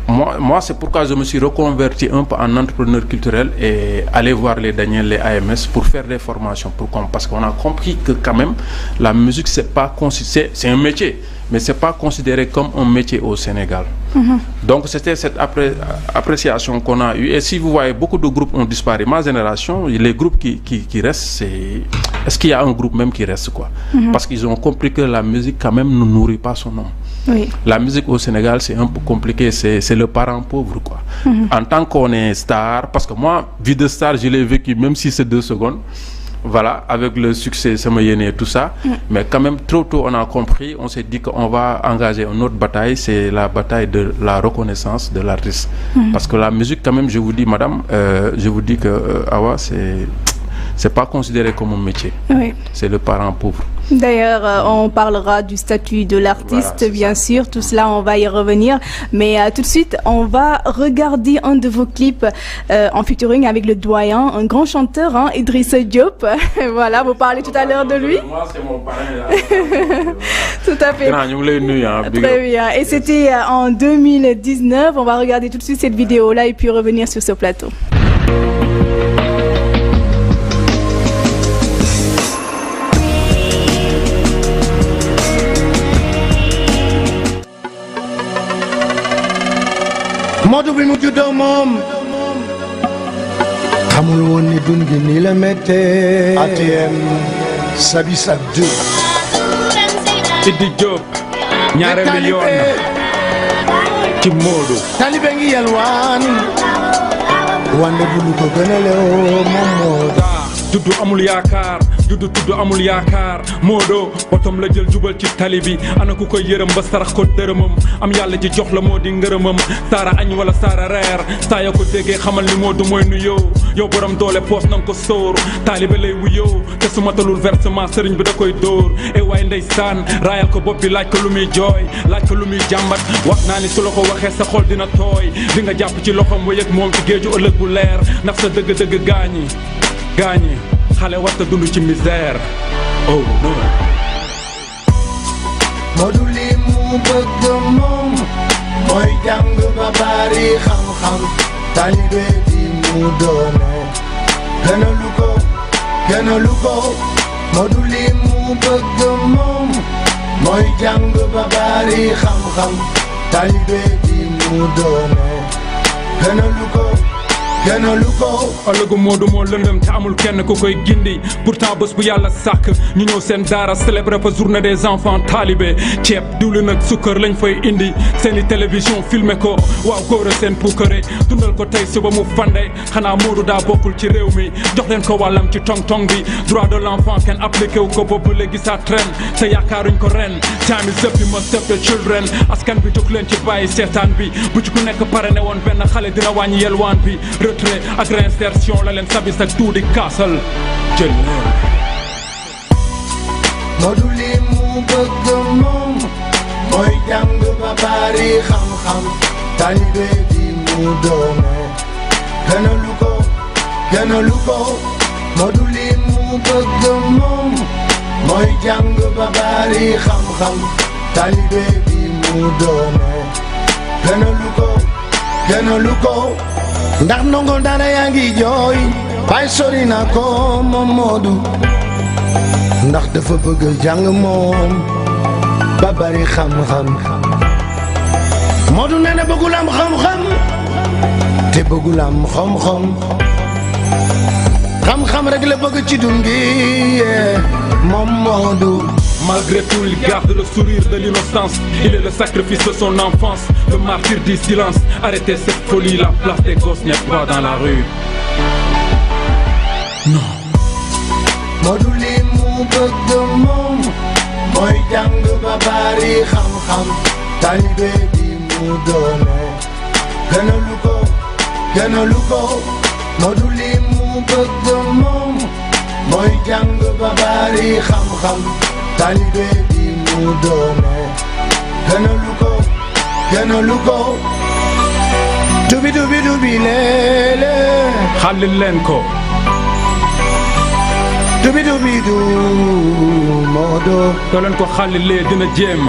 [SPEAKER 2] Moi, moi c'est pourquoi je me suis reconverti un peu en entrepreneur culturel et aller voir les Daniel, les AMS pour faire des formations parce qu'on a compris que quand même la musique c'est un métier, mais c'est pas considéré comme un métier au Sénégal. Donc c'était cette appréciation qu'on a eue. Et si vous voyez, beaucoup de groupes ont disparu. Ma génération, les groupes qui restent, est-ce qu'il y a un groupe même qui reste quoi? Parce qu'ils ont compris que la musique quand même ne nourrit pas son nom. Oui. La musique au Sénégal c'est un peu compliqué, c'est le parent pauvre quoi. En tant qu'on est star, parce que moi, vie de star, je l'ai vécu même si c'est 2 secondes. Voilà, avec le succès Sama Yéné et tout ça, mais quand même trop tôt on a compris, on s'est dit qu'on va engager une autre bataille, c'est la bataille de la reconnaissance de l'artiste. Parce que la musique quand même, je vous dis madame, je vous dis que Awa c'est pas considéré comme un métier. Oui. C'est le parent pauvre.
[SPEAKER 1] D'ailleurs, on parlera du statut de l'artiste, voilà, bien sûr. Tout cela, on va y revenir. Mais tout de suite, on va regarder un de vos clips en featuring avec le doyen, un grand chanteur, hein, Idrissa Diop. Voilà, vous parlez tout à l'heure de lui.
[SPEAKER 2] Moi, c'est mon parrain.
[SPEAKER 1] Tout à fait. Très bien. Et c'était en 2019. On va regarder tout de suite cette vidéo-là et puis revenir sur ce plateau.
[SPEAKER 7] Modou bi mu juddoo moom xamul woon ni dund gi nii la méttee. ATM Sabisa 2
[SPEAKER 3] Idi Diop ñaare million ci Modou
[SPEAKER 7] talibe ngi yalwaan wande bu lu ko gënale moom Modou
[SPEAKER 3] juddu amul yaakaar juddu tudd amul yaakaar Modou otom la jël jubal ci tali bi ana ku koy yërëm ba sarax ko dërëmam am yàlla ji jox la moo di ngërëmam saara añ wala saara reer saa yoo ko déggee xamal ni Modou mooy nuyoo yow borom doole poos nanga ko sóor taalibe lay wuyoo te su matalul versement sëriñ bi da koy dóor e waay ndeysaan raayal ko bopp bi laaj ko lu muy jooy laaj ko lu muy jàmbat wax naa ni su la ko waxee sa xol dina tooy di nga jàpp ci loxom wa yëg moom ci géeju ëllëg bu leer ndax sa dëgg-dëgg gaañi xale warta dund ci misère oh non
[SPEAKER 7] Modou li mu bëgg moom mooy jàng ba bari xam-xam talibe bi mu doone gënalu ko Modou li mu bëgg moom mooy jàng ba bari xam-xam talibe bi mu doone gënalu ko
[SPEAKER 3] ëllëgu Modou moo lëndëm te amul kenn ku koy gindi pourtant bés bu yàlla sàkk ñu ñëw seen daara célébrer fa journée des enfants talibé ceeb diwlin ak sukkër lañ fay indi seeni télévision filmé ko waaw góor seen puukare dundal ko tey suba mu fande xanaa Modou daa bokkul ci réew mi jox leen ko wàllam ci tong-tong bi droit de l'enfant kenn appliqué wu ko boobu léegi sa tren te yaakaaruñ ko ren time is up, you must help the children askan bi jóg leen ci bàyyi seetaan bi bu ci ku nekk pare ne woon benn xale dina wàññi yelwaan bi retrait ak réinsertion la leen sabis ak tuuti kaasal jël
[SPEAKER 7] Modou li mu bëgg moom mooy jàng ba bari xam-xam talibe bi mu doone gënalu ko Modou li mu bëgg moom mooy jàng ba bari xam-xam talibe bi mu doone gënalu ko ndax ndongo dara yaa ngi jooy bay sori na ko moom Modou ndax dafa bëgg jàng moom ba bari xam-xam Modou nee na bëggul am xam-xam te bëggul am xam-xam rek la bëgg ci dund gi moom Modou.
[SPEAKER 3] Malgré tout, il garde le sourire de l'innocence. Il est le sacrifice de son enfance, le martyr du silence. Arrêtez cette folie, la place des gosses n'est pas dans la rue. Non.
[SPEAKER 7] Modou li mu bëgg moom mooy jàng ba bari xam-xam talibe bi mu doone gënalu ko Modou li mu bëgg moom mooy jàng ba bari xam-xam talibe bi mu doone gënalu ko dubi leele
[SPEAKER 3] xalil leen ko
[SPEAKER 7] dubi Modou
[SPEAKER 3] doo leen ko xalilee dina jéem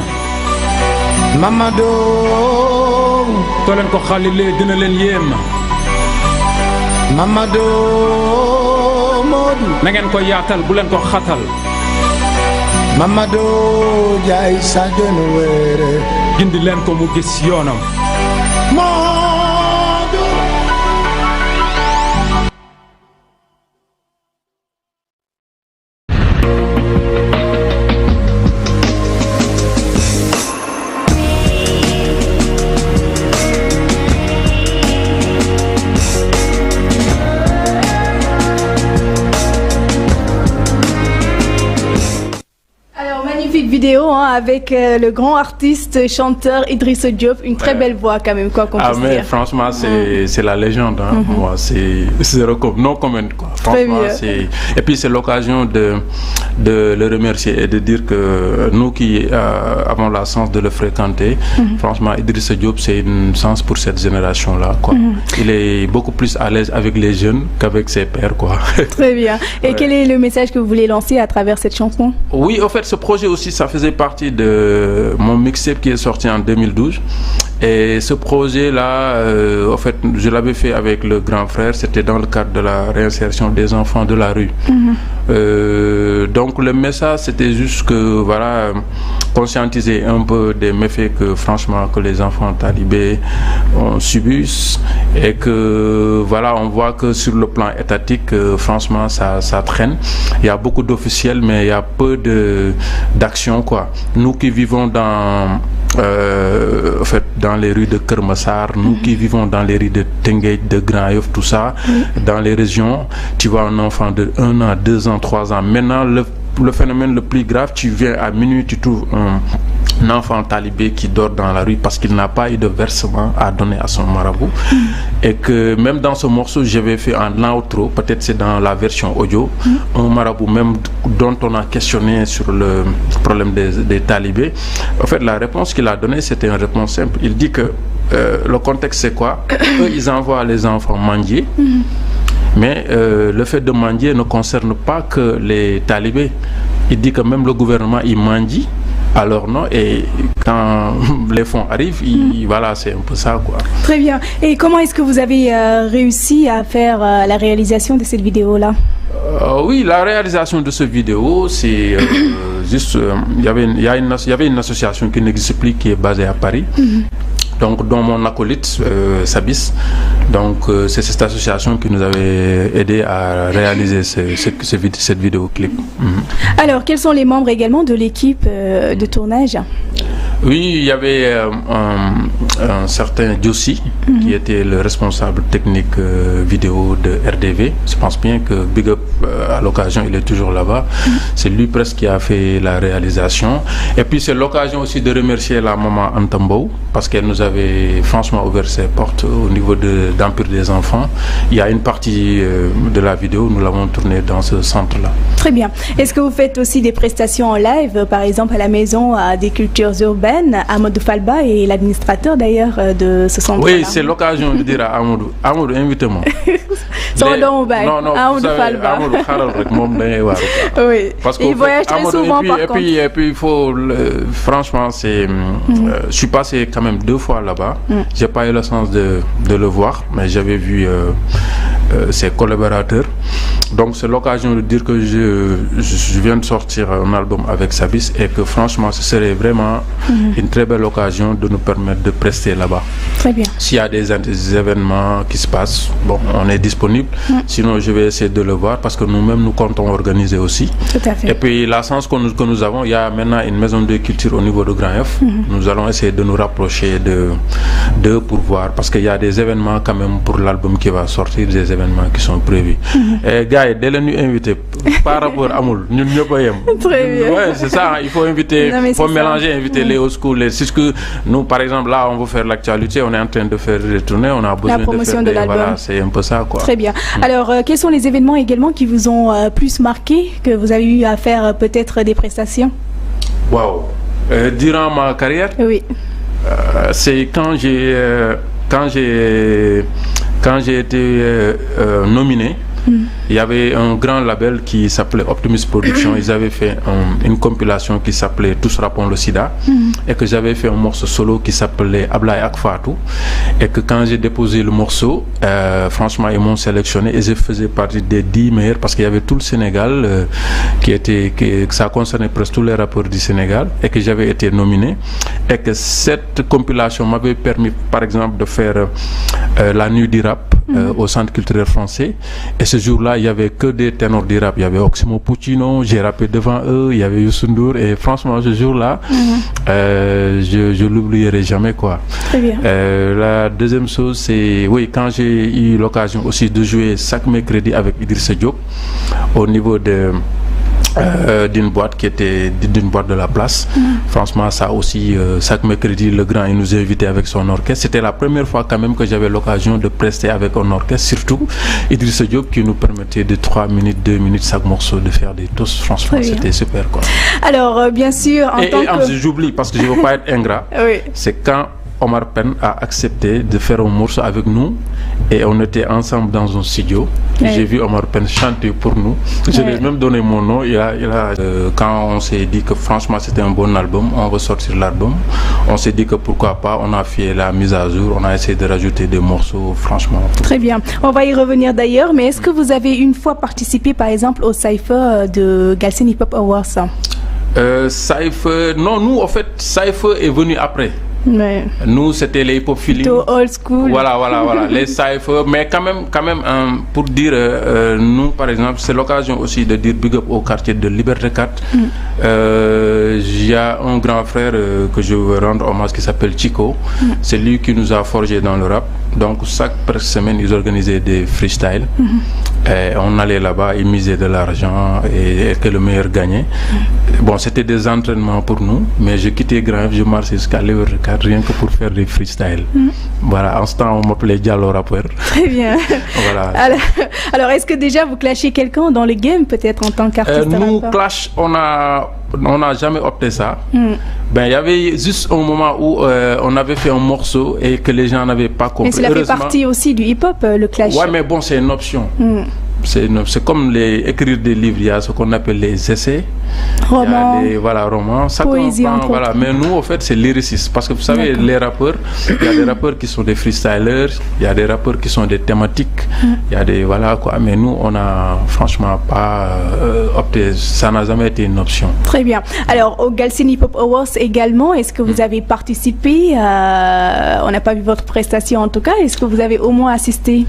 [SPEAKER 7] Mamadou
[SPEAKER 3] soo leen ko xalilee dina leen yéem
[SPEAKER 7] Mamadou Modou
[SPEAKER 3] na ngeen ko yaatal bu leen ko xatal
[SPEAKER 7] Mamadou jaay sa gën wéere
[SPEAKER 3] gindi leen ko mu gis yoonam
[SPEAKER 1] Vidéo avec le grand artiste chanteur Idrissa Diop, une très belle voix quand même, quoi qu'on puisse
[SPEAKER 2] mais
[SPEAKER 1] dire.
[SPEAKER 2] Franchement c'est la légende moi c'est no comment quoi. Franchement c'est et puis c'est l'occasion de le remercier et de dire que nous qui avons la chance de le fréquenter, franchement Idrissa Diop c'est une chance pour cette génération là quoi. Il est beaucoup plus à l'aise avec les jeunes qu'avec ses pairs quoi.
[SPEAKER 1] Très bien. Et quel est le message que vous voulez lancer à travers cette chanson?
[SPEAKER 2] Oui, au fait ce projet aussi ça faisait partie de mon mixtape qui est sorti en 2012 et ce projet là en fait je l'avais fait avec le grand frère, c'était dans le cadre de la réinsertion des enfants de la rue. Donc le message c'était juste que voilà conscientiser un peu des méfaits que franchement que les enfants talibés subissent et que voilà on voit que sur le plan étatique franchement ça traîne, il y a beaucoup d'officiels mais il y a peu d'action quoi. Nous qui vivons dans en fait dans les rues de Keur Massar, nous qui vivons dans les rues de Tengej, de Grand Yoff, tout ça, dans les régions, tu vois un enfant de 1 an, 2 ans, 3 ans. Maintenant le phénomène le plus grave, tu viens à minuit, tu trouves un enfant talibé qui dort dans la rue parce qu'il n'a pas eu de versement à donner à son marabout. Et que même dans ce morceau, j'avais fait un outro, peut-être c'est dans la version audio, un marabout même dont on a questionné sur le problème des talibés. En fait, la réponse qu'il a donnée, c'était une réponse simple. Il dit que le contexte c'est quoi? Eux, ils envoient les enfants mendier. Mais le fait de mendier ne concerne pas que les talibés. Il dit que même le gouvernement, il mendie. Alors non, et quand les fonds arrivent, voilà, c'est un peu ça quoi.
[SPEAKER 1] Très bien. Et comment est-ce que vous avez réussi à faire la réalisation de cette vidéo-là?
[SPEAKER 2] Oui, la réalisation de cette vidéo, c'est juste, il y avait une association qui n'existe plus, qui est basée à Paris. Donc dont mon acolyte Sabis, donc c'est cette association qui nous avait aidé à réaliser cette vidéoclip.
[SPEAKER 1] Alors quels sont les membres également de l'équipe de tournage?
[SPEAKER 2] Oui, il y avait un certain Diossi qui était le responsable technique vidéo de RDV. Je pense bien que Big Up à l'occasion il est toujours là-bas. C'est lui presque qui a fait la réalisation. Et puis c'est l'occasion aussi de remercier la maman Antambo parce qu'elle nous avait franchement ouvert ses portes au niveau d'Empire des enfants. Il y a une partie de la vidéo, nous l'avons tournée dans ce centre-là.
[SPEAKER 1] Très bien. Est-ce que vous faites aussi des prestations en live, par exemple à la maison des cultures urbaines? Amadou Falba est l'administrateur d'ailleurs de ce centre.
[SPEAKER 2] Oui, c'est l'occasion de dire à Amadou, invite-moi.
[SPEAKER 1] Non, Amadou Falba. Oui.
[SPEAKER 2] Parce
[SPEAKER 1] il voyage très souvent par contre.
[SPEAKER 2] Et puis il faut, franchement, c'est, je suis passé quand même 2 fois là-bas. J'ai pas eu la chance de le voir, mais j'avais vu ses collaborateurs. Donc c'est l'occasion de dire que je viens de sortir un album avec Sabis et que franchement ce serait vraiment une très belle occasion de nous permettre de prester là-bas.
[SPEAKER 1] Très bien.
[SPEAKER 2] S'il y a des événements qui se passent, bon, on est disponible. Sinon je vais essayer de le voir parce que nous-mêmes nous comptons organiser aussi.
[SPEAKER 1] Tout à fait.
[SPEAKER 2] Et puis la chance que nous avons, il y a maintenant une maison de culture au niveau de Grand Yoff. Nous allons essayer de nous rapprocher d'eux pour voir parce qu'il y a des événements quand même pour l'album qui va sortir, des événements qui sont prévus. Et gars, dès le nous inviter par rapport à Amoul, nous ne pouvons pas.
[SPEAKER 1] Très bien.
[SPEAKER 2] Ouais, c'est ça, il faut inviter, il faut mélanger, inviter les old school. C'est ce que nous, par exemple, là, on veut faire l'actualité, on est en train de faire des tournées, on a besoin
[SPEAKER 1] la promotion de l'album.
[SPEAKER 2] Voilà, c'est un peu ça, quoi.
[SPEAKER 1] Très bien. Alors, quels sont les événements également qui vous ont plus marqué, que vous avez eu à faire peut-être des prestations?
[SPEAKER 2] Waouh. Durant ma carrière,
[SPEAKER 1] oui.
[SPEAKER 2] C'est quand j'ai été nominé Il y avait un grand label qui s'appelait Optimus Production. Ils avaient fait une compilation qui s'appelait Tous rappons le sida, et que j'avais fait un morceau solo qui s'appelait Ablaye ak Fatou, et que quand j'ai déposé le morceau, franchement ils m'ont sélectionné et je faisais partie des 10 meilleurs, parce qu'il y avait tout le Sénégal que ça concernait presque tous les rappeurs du Sénégal, et que j'avais été nominé, et que cette compilation m'avait permis par exemple de faire la nuit du rap au Centre culturel français, et ce jour-là il y avait que des ténors du rap. Il y avait Oxmo Puccino, j'ai rappé devant eux, il y avait Youssou N'Dour, et franchement ce jour-là je l'oublierai jamais, quoi.
[SPEAKER 1] Très bien.
[SPEAKER 2] La deuxième chose, c'est quand j'ai eu l'occasion aussi de jouer chaque mercredi avec Idrissa Diop au niveau de d'une boîte qui était d'une boîte de la place. Franchement, ça aussi, chaque mercredi, le grand il nous invitait avec son orchestre. C'était la première fois quand même que j'avais l'occasion de prester avec un orchestre, surtout Idrissa Diop, qui nous permettait de 3 minutes, 2 minutes chaque morceau de faire des toasts. Franchement, c'était super, quoi.
[SPEAKER 1] Alors, bien sûr,
[SPEAKER 2] j'oublie, parce que je ne veux pas être ingrat, c'est quand Omar Pène a accepté de faire un morceau avec nous, et on était ensemble dans un studio. J'ai vu Omar Pène chanter pour nous. Je lui ai même donné mon nom. Quand on s'est dit que franchement c'était un bon album, on veut sortir l'album, on s'est dit que pourquoi pas, on a fait la mise à jour, on a essayé de rajouter des morceaux, franchement.
[SPEAKER 1] Très bien, on va y revenir d'ailleurs, mais est-ce que vous avez une fois participé par exemple au Cypher de Galsen Hip Hop Awards?
[SPEAKER 2] Cypher, non, nous en fait Cypher est venu après. Nous c'était les hip-hop feeling,
[SPEAKER 1] old school.
[SPEAKER 2] Voilà, les cyphers. Mais quand même, pour dire, nous par exemple, c'est l'occasion aussi de dire big up au quartier de Liberté 4. Il y a un grand frère que je veux rendre hommage qui s'appelle Chico. C'est lui qui nous a forgé dans le rap. Donc chaque semaine ils organisaient des freestyles. Et on allait là-bas, ils misaient de l'argent et que le meilleur gagnait. Bon, c'était des entraînements pour nous, mais je quittais Grand F, je marchais jusqu'à Liberté 4 rien que pour faire des freestyles. Voilà, en ce temps on m'appelait Diallo rappeur.
[SPEAKER 1] Très bien.
[SPEAKER 2] Voilà.
[SPEAKER 1] Alors est-ce que déjà vous clashez quelqu'un dans le game, peut-être en tant qu'artiste?
[SPEAKER 2] Nous clash, on n'a jamais opté ça. Ben, il y avait juste un moment où on avait fait un morceau et que les gens n'avaient pas compris.
[SPEAKER 1] Mais cela fait partie aussi du hip-hop, le clash.
[SPEAKER 2] Ouais, mais bon, c'est une option. C'est comme écrire des livres, il y a ce qu'on appelle les essais,
[SPEAKER 1] romans,
[SPEAKER 2] romans,
[SPEAKER 1] poésie,
[SPEAKER 2] voilà. Mais nous, en fait, c'est lyriciste, parce que vous savez, les rappeurs, il y a des rappeurs qui sont des freestylers, il y a des rappeurs qui sont des thématiques, il y a des quoi. Mais nous, on n'a franchement pas opté, ça n'a jamais été une option.
[SPEAKER 1] Très bien. Alors, au Galsen Hip Hop Awards également, est-ce que vous avez participé? On n'a pas vu votre prestation en tout cas. Est-ce que vous avez au moins assisté?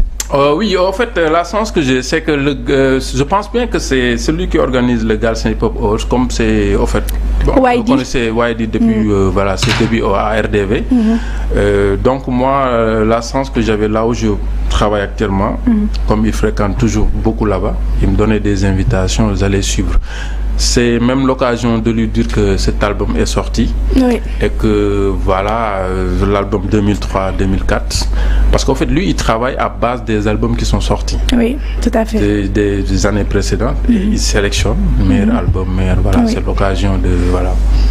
[SPEAKER 2] Oui, en fait, la chance que j'ai, c'est que je pense bien que c'est celui qui organise le Galsen Hip Hop Awards, comme c'est, en fait, vous connaissez YD depuis ses débuts à RDV. Donc moi, la chance que j'avais là où je travaille actuellement, comme il fréquente toujours beaucoup là-bas, il me donnait des invitations, j'allais suivre. C'est même l'occasion de lui dire que cet album est sorti et que voilà, l'album 2003-2004, parce qu'en fait lui il travaille à base des albums qui sont sortis.
[SPEAKER 1] Oui, tout à fait.
[SPEAKER 2] Des années précédentes, et il sélectionne meilleur album, c'est l'occasion de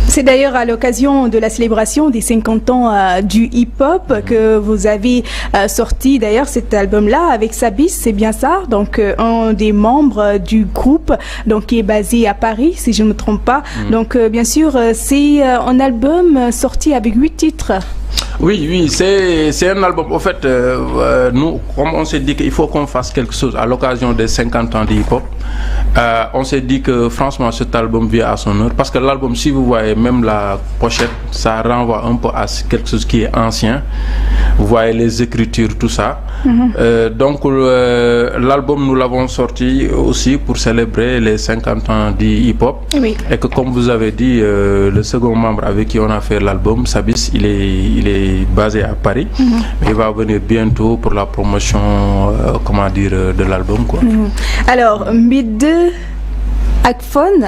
[SPEAKER 1] C'est d'ailleurs à l'occasion de la célébration des 50 ans du hip-hop que vous avez sorti d'ailleurs cet album-là avec Sabis, c'est bien ça, donc un des membres du groupe, donc qui est basé à Paris, si je ne me trompe pas. Donc bien sûr, c'est un album sorti avec 8 titres.
[SPEAKER 2] Oui, c'est un album. En fait, nous, comme on s'est dit qu'il faut qu'on fasse quelque chose à l'occasion des 50 ans du hip-hop, on s'est dit que franchement cet album vient à son heure, parce que l'album, si vous voyez même la pochette, ça renvoie un peu à quelque chose qui est ancien. Vous voyez les écritures, tout ça. Donc l'album, nous l'avons sorti aussi pour célébrer les 50 ans du hip-hop. Et que comme vous avez dit, le second membre avec qui on a fait l'album, Sabis, il est basé à Paris. Il va venir bientôt pour la promotion de l'album, quoi.
[SPEAKER 1] Alors, Mbid Akfon,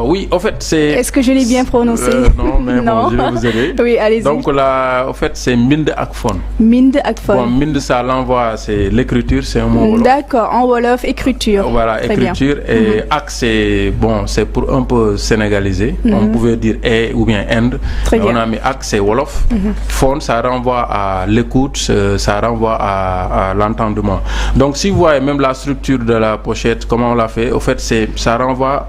[SPEAKER 2] Oui, en fait, c'est...
[SPEAKER 1] Est-ce que je l'ai bien prononcé?
[SPEAKER 2] Non, mais bon, je vais vous aider.
[SPEAKER 1] Oui, allez-y.
[SPEAKER 2] Donc là, en fait, c'est Mind ak Fon.
[SPEAKER 1] Mind ak Fon.
[SPEAKER 2] Bon, Mind, ça l'envoie, c'est l'écriture, c'est un mot wolof.
[SPEAKER 1] D'accord, en wolof, écriture.
[SPEAKER 2] Voilà, très écriture. Bien. Et ak, c'est bon, c'est pour un peu sénégaliser. On pouvait dire ou bien Inde.
[SPEAKER 1] Très bien.
[SPEAKER 2] On a mis ak, c'est wolof. Fon, ça renvoie à l'écoute, ça renvoie à l'entendement. Donc, si vous voyez même la structure de la pochette, comment on l'a fait, au fait, ça renvoie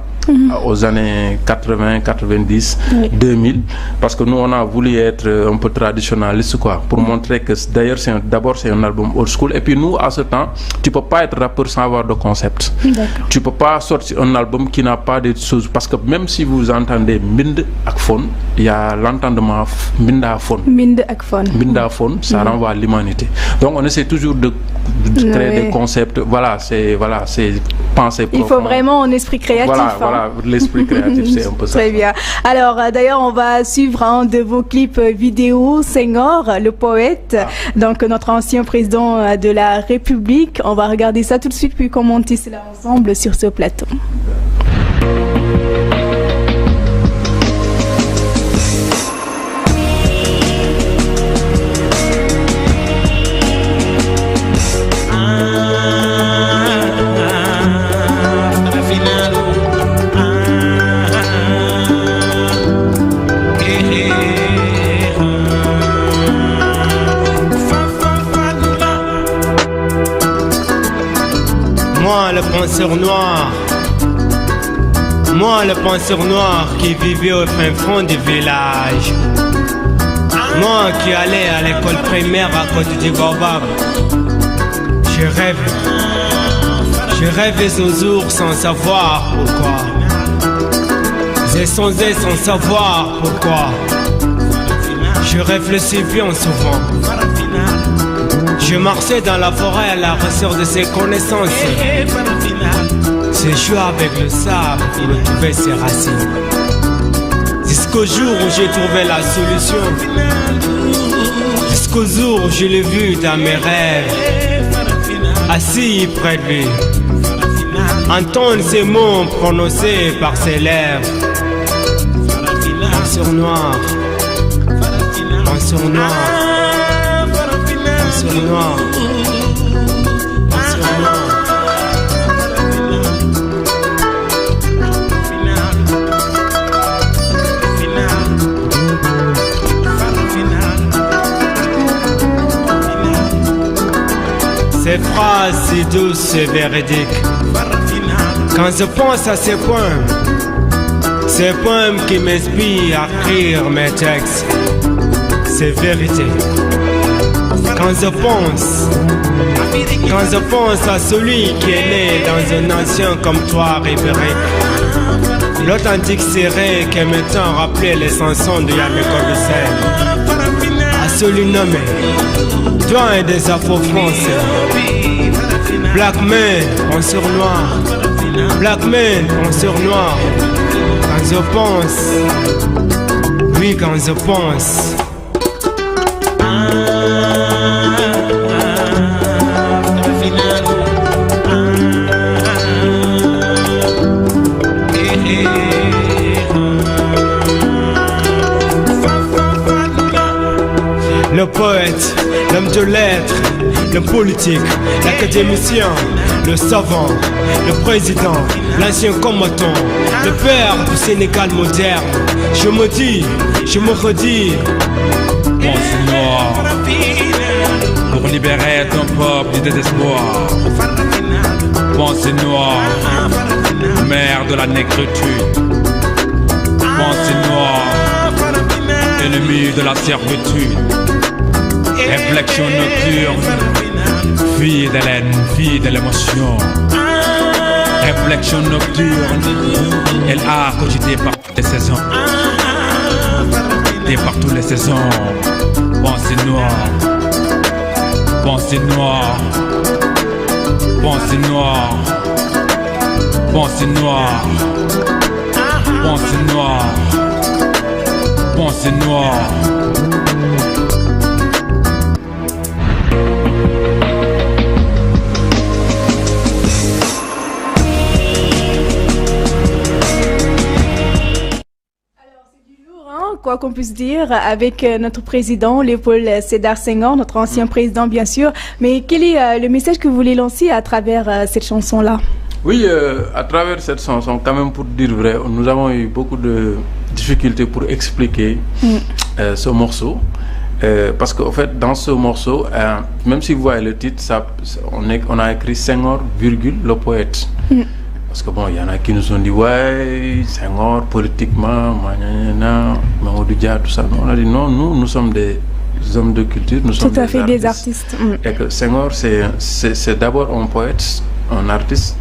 [SPEAKER 2] aux années 80, 90, 2000, parce que nous on a voulu être un peu traditionnaliste quoi, pour montrer que d'ailleurs d'abord c'est un album old school, et puis nous à ce temps tu peux pas être rappeur sans avoir de concept. Tu peux pas sortir un album qui n'a pas de choses, parce que même si vous entendez Mind ak Fon, il y a l'entendement Minda Fon.
[SPEAKER 1] Mind ak Fon.
[SPEAKER 2] Minda Fon, ça renvoie à l'humanité. Donc on essaie toujours de créer des concepts. Voilà, c'est penser.
[SPEAKER 1] Il faut vraiment un esprit créatif.
[SPEAKER 2] Voilà, l'esprit créatif, c'est un peu ça.
[SPEAKER 1] Très bien. Alors, d'ailleurs, on va suivre un de vos clips vidéo, Senghor, le poète, donc notre ancien président de la République. On va regarder ça tout de suite, puis commenter cela ensemble sur ce plateau.
[SPEAKER 8] Le penseur noir, moi le penseur noir qui vivait au fin fond du village, moi qui allais à l'école primaire à côté du Baobab, je rêvais aux jours sans savoir pourquoi, j'ai songé sans savoir pourquoi, je réfléchis bien souvent. Je marchais dans la forêt à la recherche de ses connaissances. J'ai joué avec le sable pour retrouver ses racines. Jusqu'au jour où j'ai trouvé la solution. Jusqu'au jour où je l'ai vu dans mes rêves. Assis près de lui. Entendre ces mots prononcés par ses lèvres. Penseur noir. Penseur noir. Penseur noir. Penseur noir. Ces phrases si douces et véridiques. Quand je pense à ces poèmes qui m'inspirent à écrire mes textes, c'est vérité. Quand je pense à celui qui est né dans un ancien comme toi, Ribéry, l'authentique serré qui m'étant rappelé les chansons de Yamé Commissaire, à celui nommé Doigt des Afro-Français, Black Man, penseur noir, Black Man, penseur noir. Quand je pense, oui, quand je pense. Le poète, l'homme de lettres, le politique, l'académicien, le savant, le président, l'ancien combattant, le père du Sénégal moderne. Je me dis, je me redis.
[SPEAKER 3] Pense noir pour libérer ton peuple du désespoir. Pense noir, mère de la négritude. Pense noir, ennemi de la servitude. Réflexion nocturne, fille d'Hélène, fille de l'émotion. Réflexion nocturne, elle a cogité par toutes les saisons. Et par toutes les saisons. Pensée noire, pensée noire, pensée noire, pensée noire, pensée noire, pensée noire.
[SPEAKER 1] quoi qu'on puisse dire, avec notre président Léopold Sédar Senghor, notre ancien président bien sûr. Mais quel est le message que vous voulez lancer à travers cette chanson-là?
[SPEAKER 2] Oui, à travers cette chanson, quand même pour dire vrai, nous avons eu beaucoup de difficultés pour expliquer ce morceau. Parce qu'en fait, dans ce morceau, même si vous voyez le titre, on a écrit Senghor, virgule, le poète. Parce que bon, il y en a qui nous ont dit, ouais, Senghor, politiquement, Mamadou Dia, tout ça. On a dit non, nous sommes des hommes de culture, nous sommes
[SPEAKER 1] tout à fait des artistes.
[SPEAKER 2] Et que Senghor, c'est d'abord un poète, un artiste,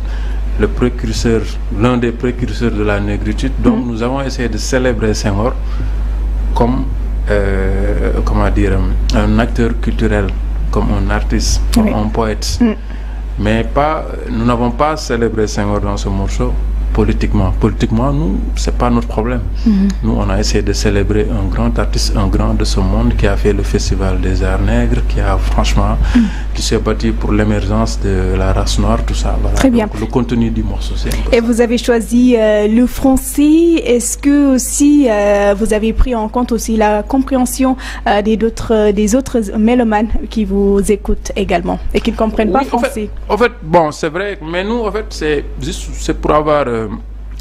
[SPEAKER 2] le précurseur, l'un des précurseurs de la négritude. Donc nous avons essayé de célébrer Senghor comme, comment dire, un acteur culturel, comme un artiste, comme un poète. Mais nous n'avons pas célébré Senghor dans ce morceau politiquement. Politiquement, nous, c'est pas notre problème. Nous, on a essayé de célébrer un grand artiste, un grand de ce monde qui a fait le Festival des Arts Nègres, qui a franchement, qui s'est battu pour l'émergence de la race noire, tout ça. Voilà.
[SPEAKER 1] Très bien.
[SPEAKER 2] Donc, le contenu du morceau, c'est
[SPEAKER 1] Et vous avez choisi le français. Est-ce que aussi vous avez pris en compte aussi la compréhension des autres mélomanes qui vous écoutent également et qui ne comprennent pas français?
[SPEAKER 2] En fait, bon, c'est vrai, mais nous, en fait, c'est pour avoir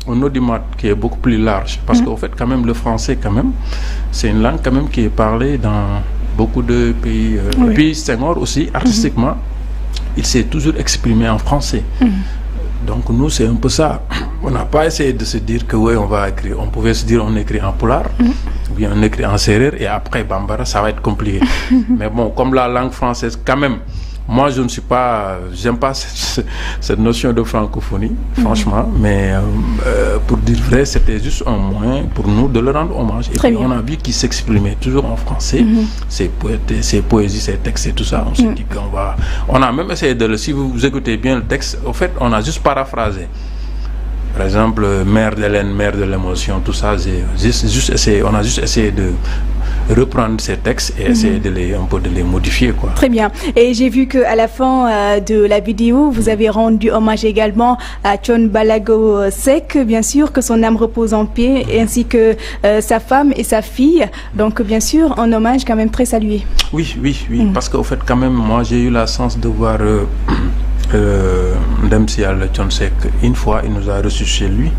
[SPEAKER 2] un audimat qui est beaucoup plus large, parce qu'en fait, quand même, le français, quand même, c'est une langue quand même qui est parlée dans beaucoup de pays. Et puis Senghor aussi, artistiquement, il s'est toujours exprimé en français. Donc nous, c'est un peu ça. On n'a pas essayé de se dire que oui, on va écrire. On pouvait se dire on écrit en pulaar, ou bien on écrit en sérère, et après Bambara, ça va être compliqué. Mais bon, comme la langue française, quand même, moi, je ne suis pas, j'aime pas cette notion de francophonie, franchement, mais pour dire vrai, c'était juste un moyen pour nous de le rendre hommage. Et puis, on a vu qu'il s'exprimait toujours en français, ses poésies, ses textes et tout ça. On s'est dit on a même essayé si vous écoutez bien le texte, au fait, on a juste paraphrasé. Par exemple, mère d'Hélène, mère de l'émotion, tout ça, on a juste essayé de reprendre ces textes et essayer un peu de les modifier, quoi.
[SPEAKER 1] Très bien. Et j'ai vu qu'à la fin de la vidéo, vous avez rendu hommage également à Thione Ballago Seck, bien sûr, que son âme repose en paix, ainsi que sa femme et sa fille. Donc, bien sûr, un hommage quand même très salué.
[SPEAKER 2] Oui, parce qu'au fait, quand même, moi, j'ai eu la chance de voir Ndem Si Yalla Thione Seck une fois, il nous a reçus chez lui.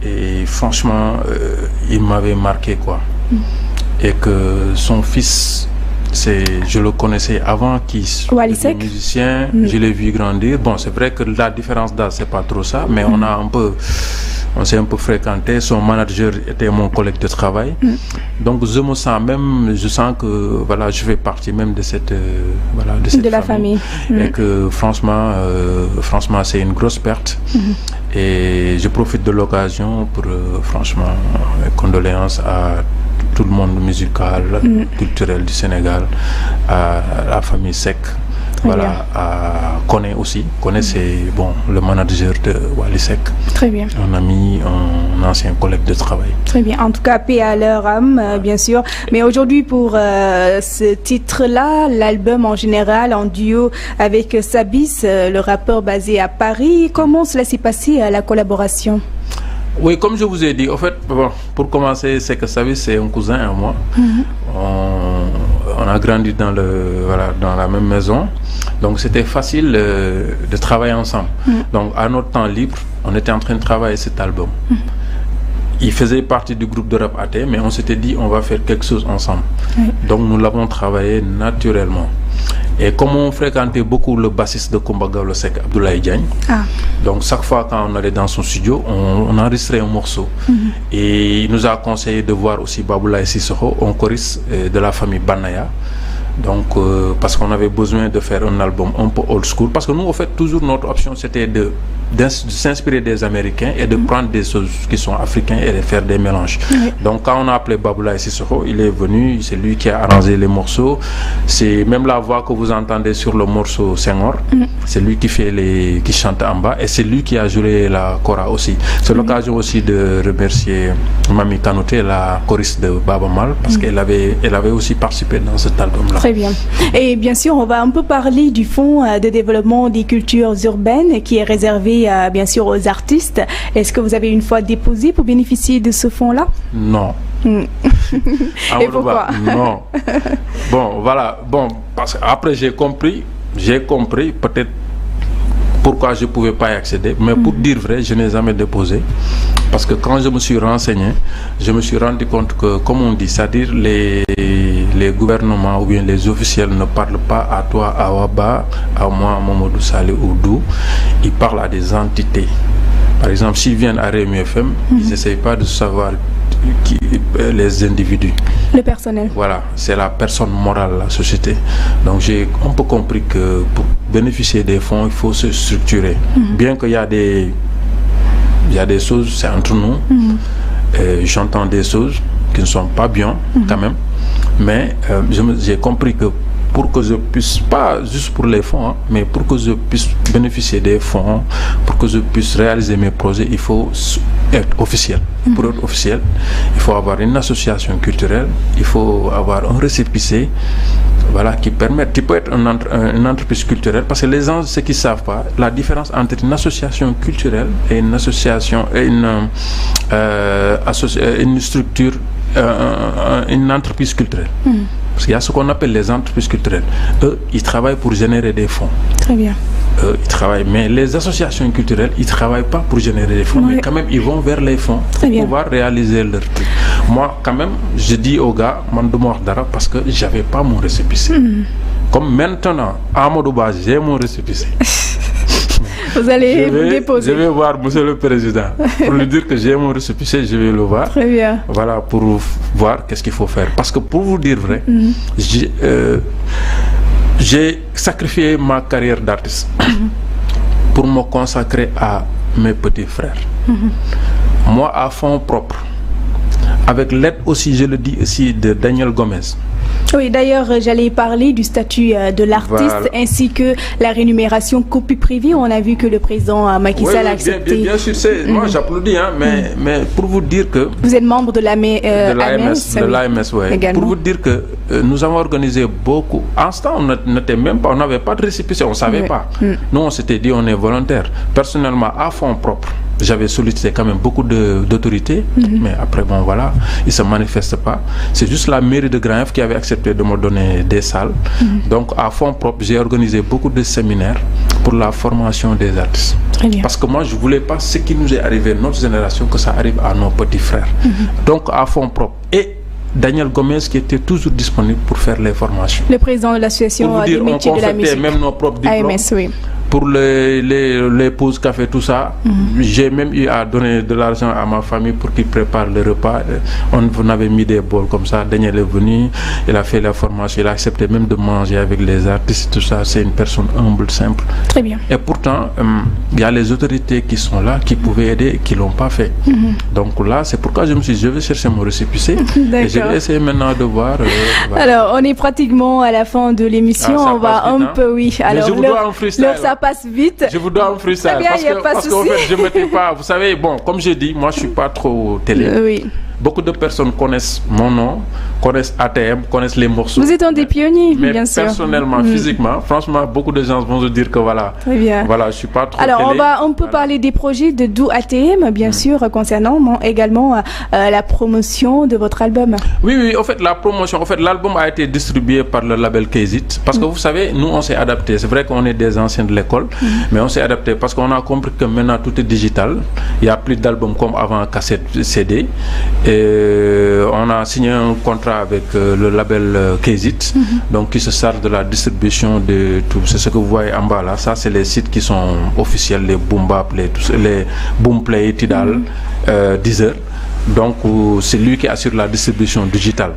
[SPEAKER 2] Et franchement, il m'avait marqué, quoi. Et que son fils, je le connaissais avant qu'il soit musicien, je l'ai vu grandir. Bon, c'est vrai que la différence d'âge, c'est pas trop ça, mais on s'est un peu fréquenté. Son manager était mon collègue de travail. Donc je sens que voilà, je fais partie même de cette
[SPEAKER 1] la famille.
[SPEAKER 2] Et que franchement c'est une grosse perte. Et je profite de l'occasion pour franchement condoléances à tout le monde musical, culturel du Sénégal, à la famille Seck. Voilà, à Koné aussi. Koné, c'est le manager de Wally Seck.
[SPEAKER 1] Très bien.
[SPEAKER 2] Un ami, un ancien collègue de travail.
[SPEAKER 1] Très bien. En tout cas, paix à leur âme, bien sûr. Mais aujourd'hui, pour ce titre-là, l'album en général, en duo avec Sabis, le rappeur basé à Paris, comment cela s'est passé, la collaboration?
[SPEAKER 2] Oui, comme je vous ai dit, en fait, pour commencer, c'est que Sabis, c'est un cousin à moi. On a grandi dans la même maison, donc c'était facile de travailler ensemble. Donc à notre temps libre, on était en train de travailler cet album. Il faisait partie du groupe de rap AT, mais on s'était dit on va faire quelque chose ensemble. Donc nous l'avons travaillé naturellement. Et comme on fréquentait beaucoup le bassiste de Kumba Gawlo Seck, Abdoulaye Diagne, donc chaque fois quand on allait dans son studio, on enregistrait un morceau. Et il nous a conseillé de voir aussi Baboulaye Sissoko, un choriste de la famille Banaya. Donc parce qu'on avait besoin de faire un album un peu old school, parce que nous en fait toujours notre option c'était de s'inspirer des Américains et de prendre des choses qui sont africains et de faire des mélanges. Donc quand on a appelé Baboulaye Sissoko, il est venu, c'est lui qui a arrangé les morceaux. C'est même la voix que vous entendez sur le morceau Senghor, c'est lui qui chante en bas, et c'est lui qui a joué la kora aussi. C'est l'occasion aussi de remercier Mami Kanouté, la choriste de Baba Mal, parce qu'elle avait aussi participé dans cet album-là.
[SPEAKER 1] Très bien. Et bien sûr, on va un peu parler du fonds de développement des cultures urbaines qui est réservé bien sûr aux artistes. Est-ce que vous avez une fois déposé pour bénéficier de ce fonds-là?
[SPEAKER 2] Non,
[SPEAKER 1] Et pourquoi?
[SPEAKER 2] Non. Bon, voilà. Bon, parce qu'après j'ai compris peut-être pourquoi je ne pouvais pas y accéder. Mais pour dire vrai, je n'ai jamais déposé. Parce que quand je me suis renseigné, je me suis rendu compte que, comme on dit, c'est-à-dire les gouvernements ou bien les officiels ne parlent pas à toi, à Waba, à moi, à Mamadou Saleh Oudou. Ils parlent à des entités. Par exemple, s'ils viennent à Rewmi FM, ils n'essayent pas de savoir les individus.
[SPEAKER 1] Le personnel.
[SPEAKER 2] Voilà, c'est la personne morale, la société. Donc j'ai un peu compris que pour bénéficier des fonds, il faut se structurer. Bien qu'il y a des choses, c'est entre nous. J'entends des choses qui ne sont pas bien quand même. Mais j'ai compris que pour que je puisse, pas juste pour les fonds, mais pour que je puisse bénéficier des fonds, pour que je puisse réaliser mes projets, il faut être officiel. Pour être officiel, il faut avoir une association culturelle, il faut avoir un récépissé, voilà, qui peut être une entreprise culturelle, parce que les gens, ceux qui ne savent pas, la différence entre une association culturelle et une association, et une structure, une entreprise culturelle. Parce qu'il y a ce qu'on appelle les entreprises culturelles. Eux, ils travaillent pour générer des fonds.
[SPEAKER 1] Très bien.
[SPEAKER 2] Ils travaillent. Mais les associations culturelles, ils ne travaillent pas pour générer des fonds. Oui. Mais quand même, ils vont vers les fonds pour pouvoir réaliser leur truc. Moi, quand même, je dis aux gars, parce que je n'avais pas mon récépissé. Comme maintenant, à Amadouba, j'ai mon récépissé.
[SPEAKER 1] Vous allez vous déposer.
[SPEAKER 2] Je vais voir monsieur le président pour lui dire que j'ai mon récépissé, je vais le voir.
[SPEAKER 1] Très bien.
[SPEAKER 2] Voilà, pour voir qu'est-ce qu'il faut faire. Parce que pour vous dire vrai, j'ai sacrifié ma carrière d'artiste pour me consacrer à mes petits frères. Moi, à fond propre, avec l'aide aussi, je le dis aussi, de Daniel Gomez.
[SPEAKER 1] Oui, d'ailleurs, j'allais parler du statut de l'artiste ainsi que la rémunération copie privée. On a vu que le président Macky Sall a accepté.
[SPEAKER 2] Bien sûr, moi j'applaudis, mais pour vous dire que...
[SPEAKER 1] Vous êtes membre de l'AMS.
[SPEAKER 2] De l'AMS, oui. Pour vous dire que nous avons organisé beaucoup. En ce temps, on n'avait pas de récépissé, on ne savait pas. Nous, on s'était dit, on est volontaire. Personnellement, à fond propre, j'avais sollicité quand même beaucoup d'autorités, mais après, bon, voilà, ils ne se manifestent pas. C'est juste la mairie de Grand F qui avait accepté de me donner des salles. Donc, à fond propre, j'ai organisé beaucoup de séminaires pour la formation des artistes.
[SPEAKER 1] Très bien.
[SPEAKER 2] Parce que moi, je ne voulais pas ce qui nous est arrivé, notre génération, que ça arrive à nos petits frères. Donc, à fond propre. Et Daniel Gomez qui était toujours disponible pour faire les formations.
[SPEAKER 1] Le président de l'association des métiers de la musique.
[SPEAKER 2] Même nos propres diplômes.
[SPEAKER 1] AMS, oui.
[SPEAKER 2] Pour les pauses café, tout ça, j'ai même eu à donner de l'argent à ma famille pour qu'ils préparent le repas. On avait mis des bols comme ça. Daniel est venu, il a fait la formation, il a accepté même de manger avec les artistes, tout ça. C'est une personne humble, simple.
[SPEAKER 1] Très bien.
[SPEAKER 2] Et pourtant, il y a les autorités qui sont là, qui pouvaient aider et qui ne l'ont pas fait. Donc là, c'est pourquoi je me suis dit, je vais chercher mon récépissé. Et je vais essayer maintenant de voir.
[SPEAKER 1] Voilà. Alors, on est pratiquement à la fin de l'émission. On va un peu, oui. Alors,
[SPEAKER 2] mais je vous dois un freestyle.
[SPEAKER 1] Ça passe vite.
[SPEAKER 2] Je vous dois un freestyle. Parce qu'en fait, je ne m'étais pas. Vous savez, bon, comme je dis, moi, je ne suis pas trop télé.
[SPEAKER 1] Oui.
[SPEAKER 2] Beaucoup de personnes connaissent mon nom, connaissent ATM, connaissent les morceaux.
[SPEAKER 1] Vous êtes un des pionniers,
[SPEAKER 2] mais
[SPEAKER 1] bien sûr.
[SPEAKER 2] Personnellement, physiquement, franchement, beaucoup de gens vont se dire que voilà.
[SPEAKER 1] Très bien.
[SPEAKER 2] Voilà, je suis pas trop
[SPEAKER 1] Alors,
[SPEAKER 2] télé.
[SPEAKER 1] on peut parler des projets de Do ATM, bien sûr, concernant également la promotion de votre album.
[SPEAKER 2] Oui, en fait, la promotion, l'album a été distribué par le label KZit. Parce que vous savez, nous, on s'est adapté. C'est vrai qu'on est des anciens de l'école, mais on s'est adapté parce qu'on a compris que maintenant tout est digital. Il n'y a plus d'albums comme avant, cassette, CD. Et on a signé un contrat avec le label KZit, donc qui se charge de la distribution de tout. C'est ce que vous voyez en bas là. Ça, c'est les sites qui sont officiels, les Boombap, les Boomplay, Tidal, Deezer. Donc c'est lui qui assure la distribution digitale.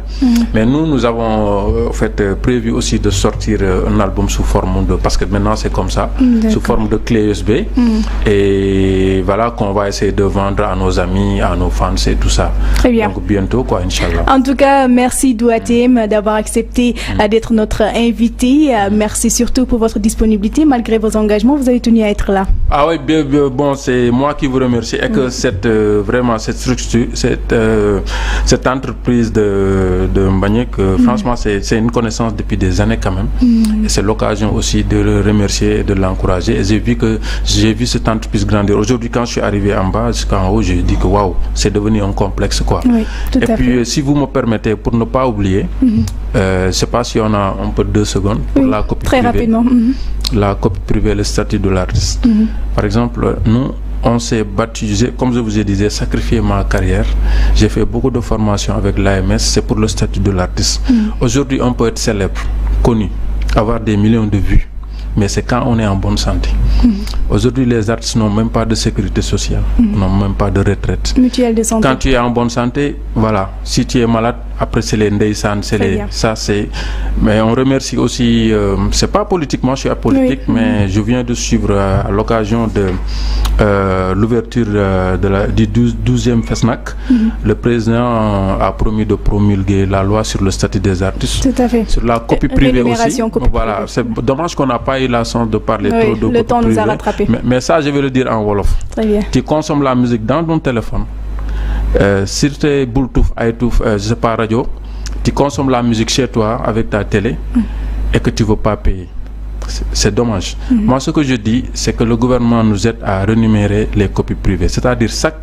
[SPEAKER 2] Mais nous avons en fait prévu aussi de sortir un album sous forme de, parce que maintenant c'est comme ça, sous forme de clé USB. Et voilà qu'on va essayer de vendre à nos amis, à nos fans et tout ça.
[SPEAKER 1] Très bien.
[SPEAKER 2] Donc bientôt quoi, Inch'Allah.
[SPEAKER 1] En tout cas, merci Do ATM d'avoir accepté d'être notre invité. Merci surtout pour votre disponibilité. Malgré vos engagements, vous avez tenu à être là.
[SPEAKER 2] Ah oui, bien, bon, c'est moi qui vous remercie et que vraiment cette cette entreprise de Mbagnick, franchement, c'est une connaissance depuis des années quand même. Et c'est l'occasion aussi de le remercier et de l'encourager. Et j'ai vu cette entreprise grandir. Aujourd'hui, quand je suis arrivé en bas jusqu'en haut, j'ai dit que waouh, c'est devenu un complexe, quoi.
[SPEAKER 1] Oui, tout à
[SPEAKER 2] puis,
[SPEAKER 1] fait.
[SPEAKER 2] si vous me permettez, pour ne pas oublier, je ne sais pas si on a un peu 2 secondes pour la copie
[SPEAKER 1] très
[SPEAKER 2] privée.
[SPEAKER 1] Rapidement.
[SPEAKER 2] La copie privée, le statut de l'artiste. Par exemple, nous, on s'est battu, comme je vous ai dit, sacrifié ma carrière. J'ai fait beaucoup de formations avec l'AMS, c'est pour le statut de l'artiste. Aujourd'hui, on peut être célèbre, connu, avoir des millions de vues, mais c'est quand on est en bonne santé. Aujourd'hui, les artistes n'ont même pas de sécurité sociale, n'ont même pas de retraite.
[SPEAKER 1] Mutuelle de santé.
[SPEAKER 2] Quand tu es en bonne santé, voilà, si tu es malade, après c'est les ndeysan, c'est les... Ça, c'est... Mais on remercie aussi, c'est pas politiquement, je suis apolitique, mais je viens de suivre à l'occasion de l'ouverture du 12e FESNAC. Le président a promis de promulguer la loi sur le statut des artistes.
[SPEAKER 1] Tout à fait.
[SPEAKER 2] Sur la copie privée aussi. Voilà, c'est dommage qu'on n'a pas eu la chance de parler trop de
[SPEAKER 1] le temps nous a rattrapé.
[SPEAKER 2] Mais ça, je vais le dire en Wolof.
[SPEAKER 1] Très bien.
[SPEAKER 2] Tu consommes la musique dans ton téléphone. Sur tes Bluetooth, iTunes, je sais pas, radio, tu consommes la musique chez toi avec ta télé et que tu ne veux pas payer. C'est dommage. Moi, ce que je dis, c'est que le gouvernement nous aide à renumérer les copies privées. C'est-à-dire chaque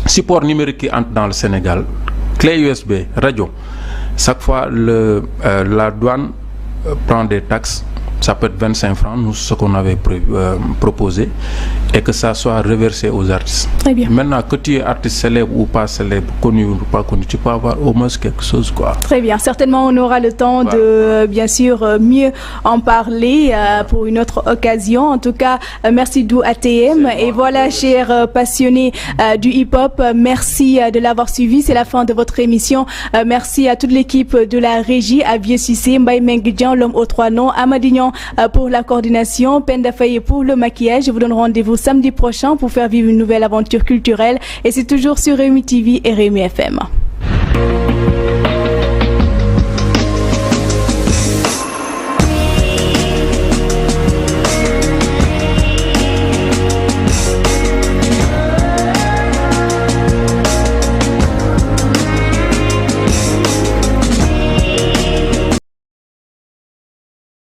[SPEAKER 2] support numérique qui entre dans le Sénégal, clé USB, radio, chaque fois la douane prend des taxes. Ça peut être 25 francs, nous, ce qu'on avait proposé, et que ça soit reversé aux artistes.
[SPEAKER 1] Très bien.
[SPEAKER 2] Maintenant, que tu es artiste célèbre ou pas célèbre, connu ou pas connu, tu peux avoir au moins quelque chose, quoi.
[SPEAKER 1] Très bien. Certainement, on aura le temps de, bien sûr, mieux en parler pour une autre occasion. En tout cas, merci Dou ATM. Et voilà, chers passionnés du hip-hop, merci de l'avoir suivi. C'est la fin de votre émission. Merci à toute l'équipe de la régie, à Vieux Cissé, Mbaye Menguidian, l'homme aux 3 noms, Amadignan pour la coordination, Penda Faye pour le maquillage. Je vous donne rendez-vous samedi prochain pour faire vivre une nouvelle aventure culturelle. Et c'est toujours sur Réumi TV et Réumi FM.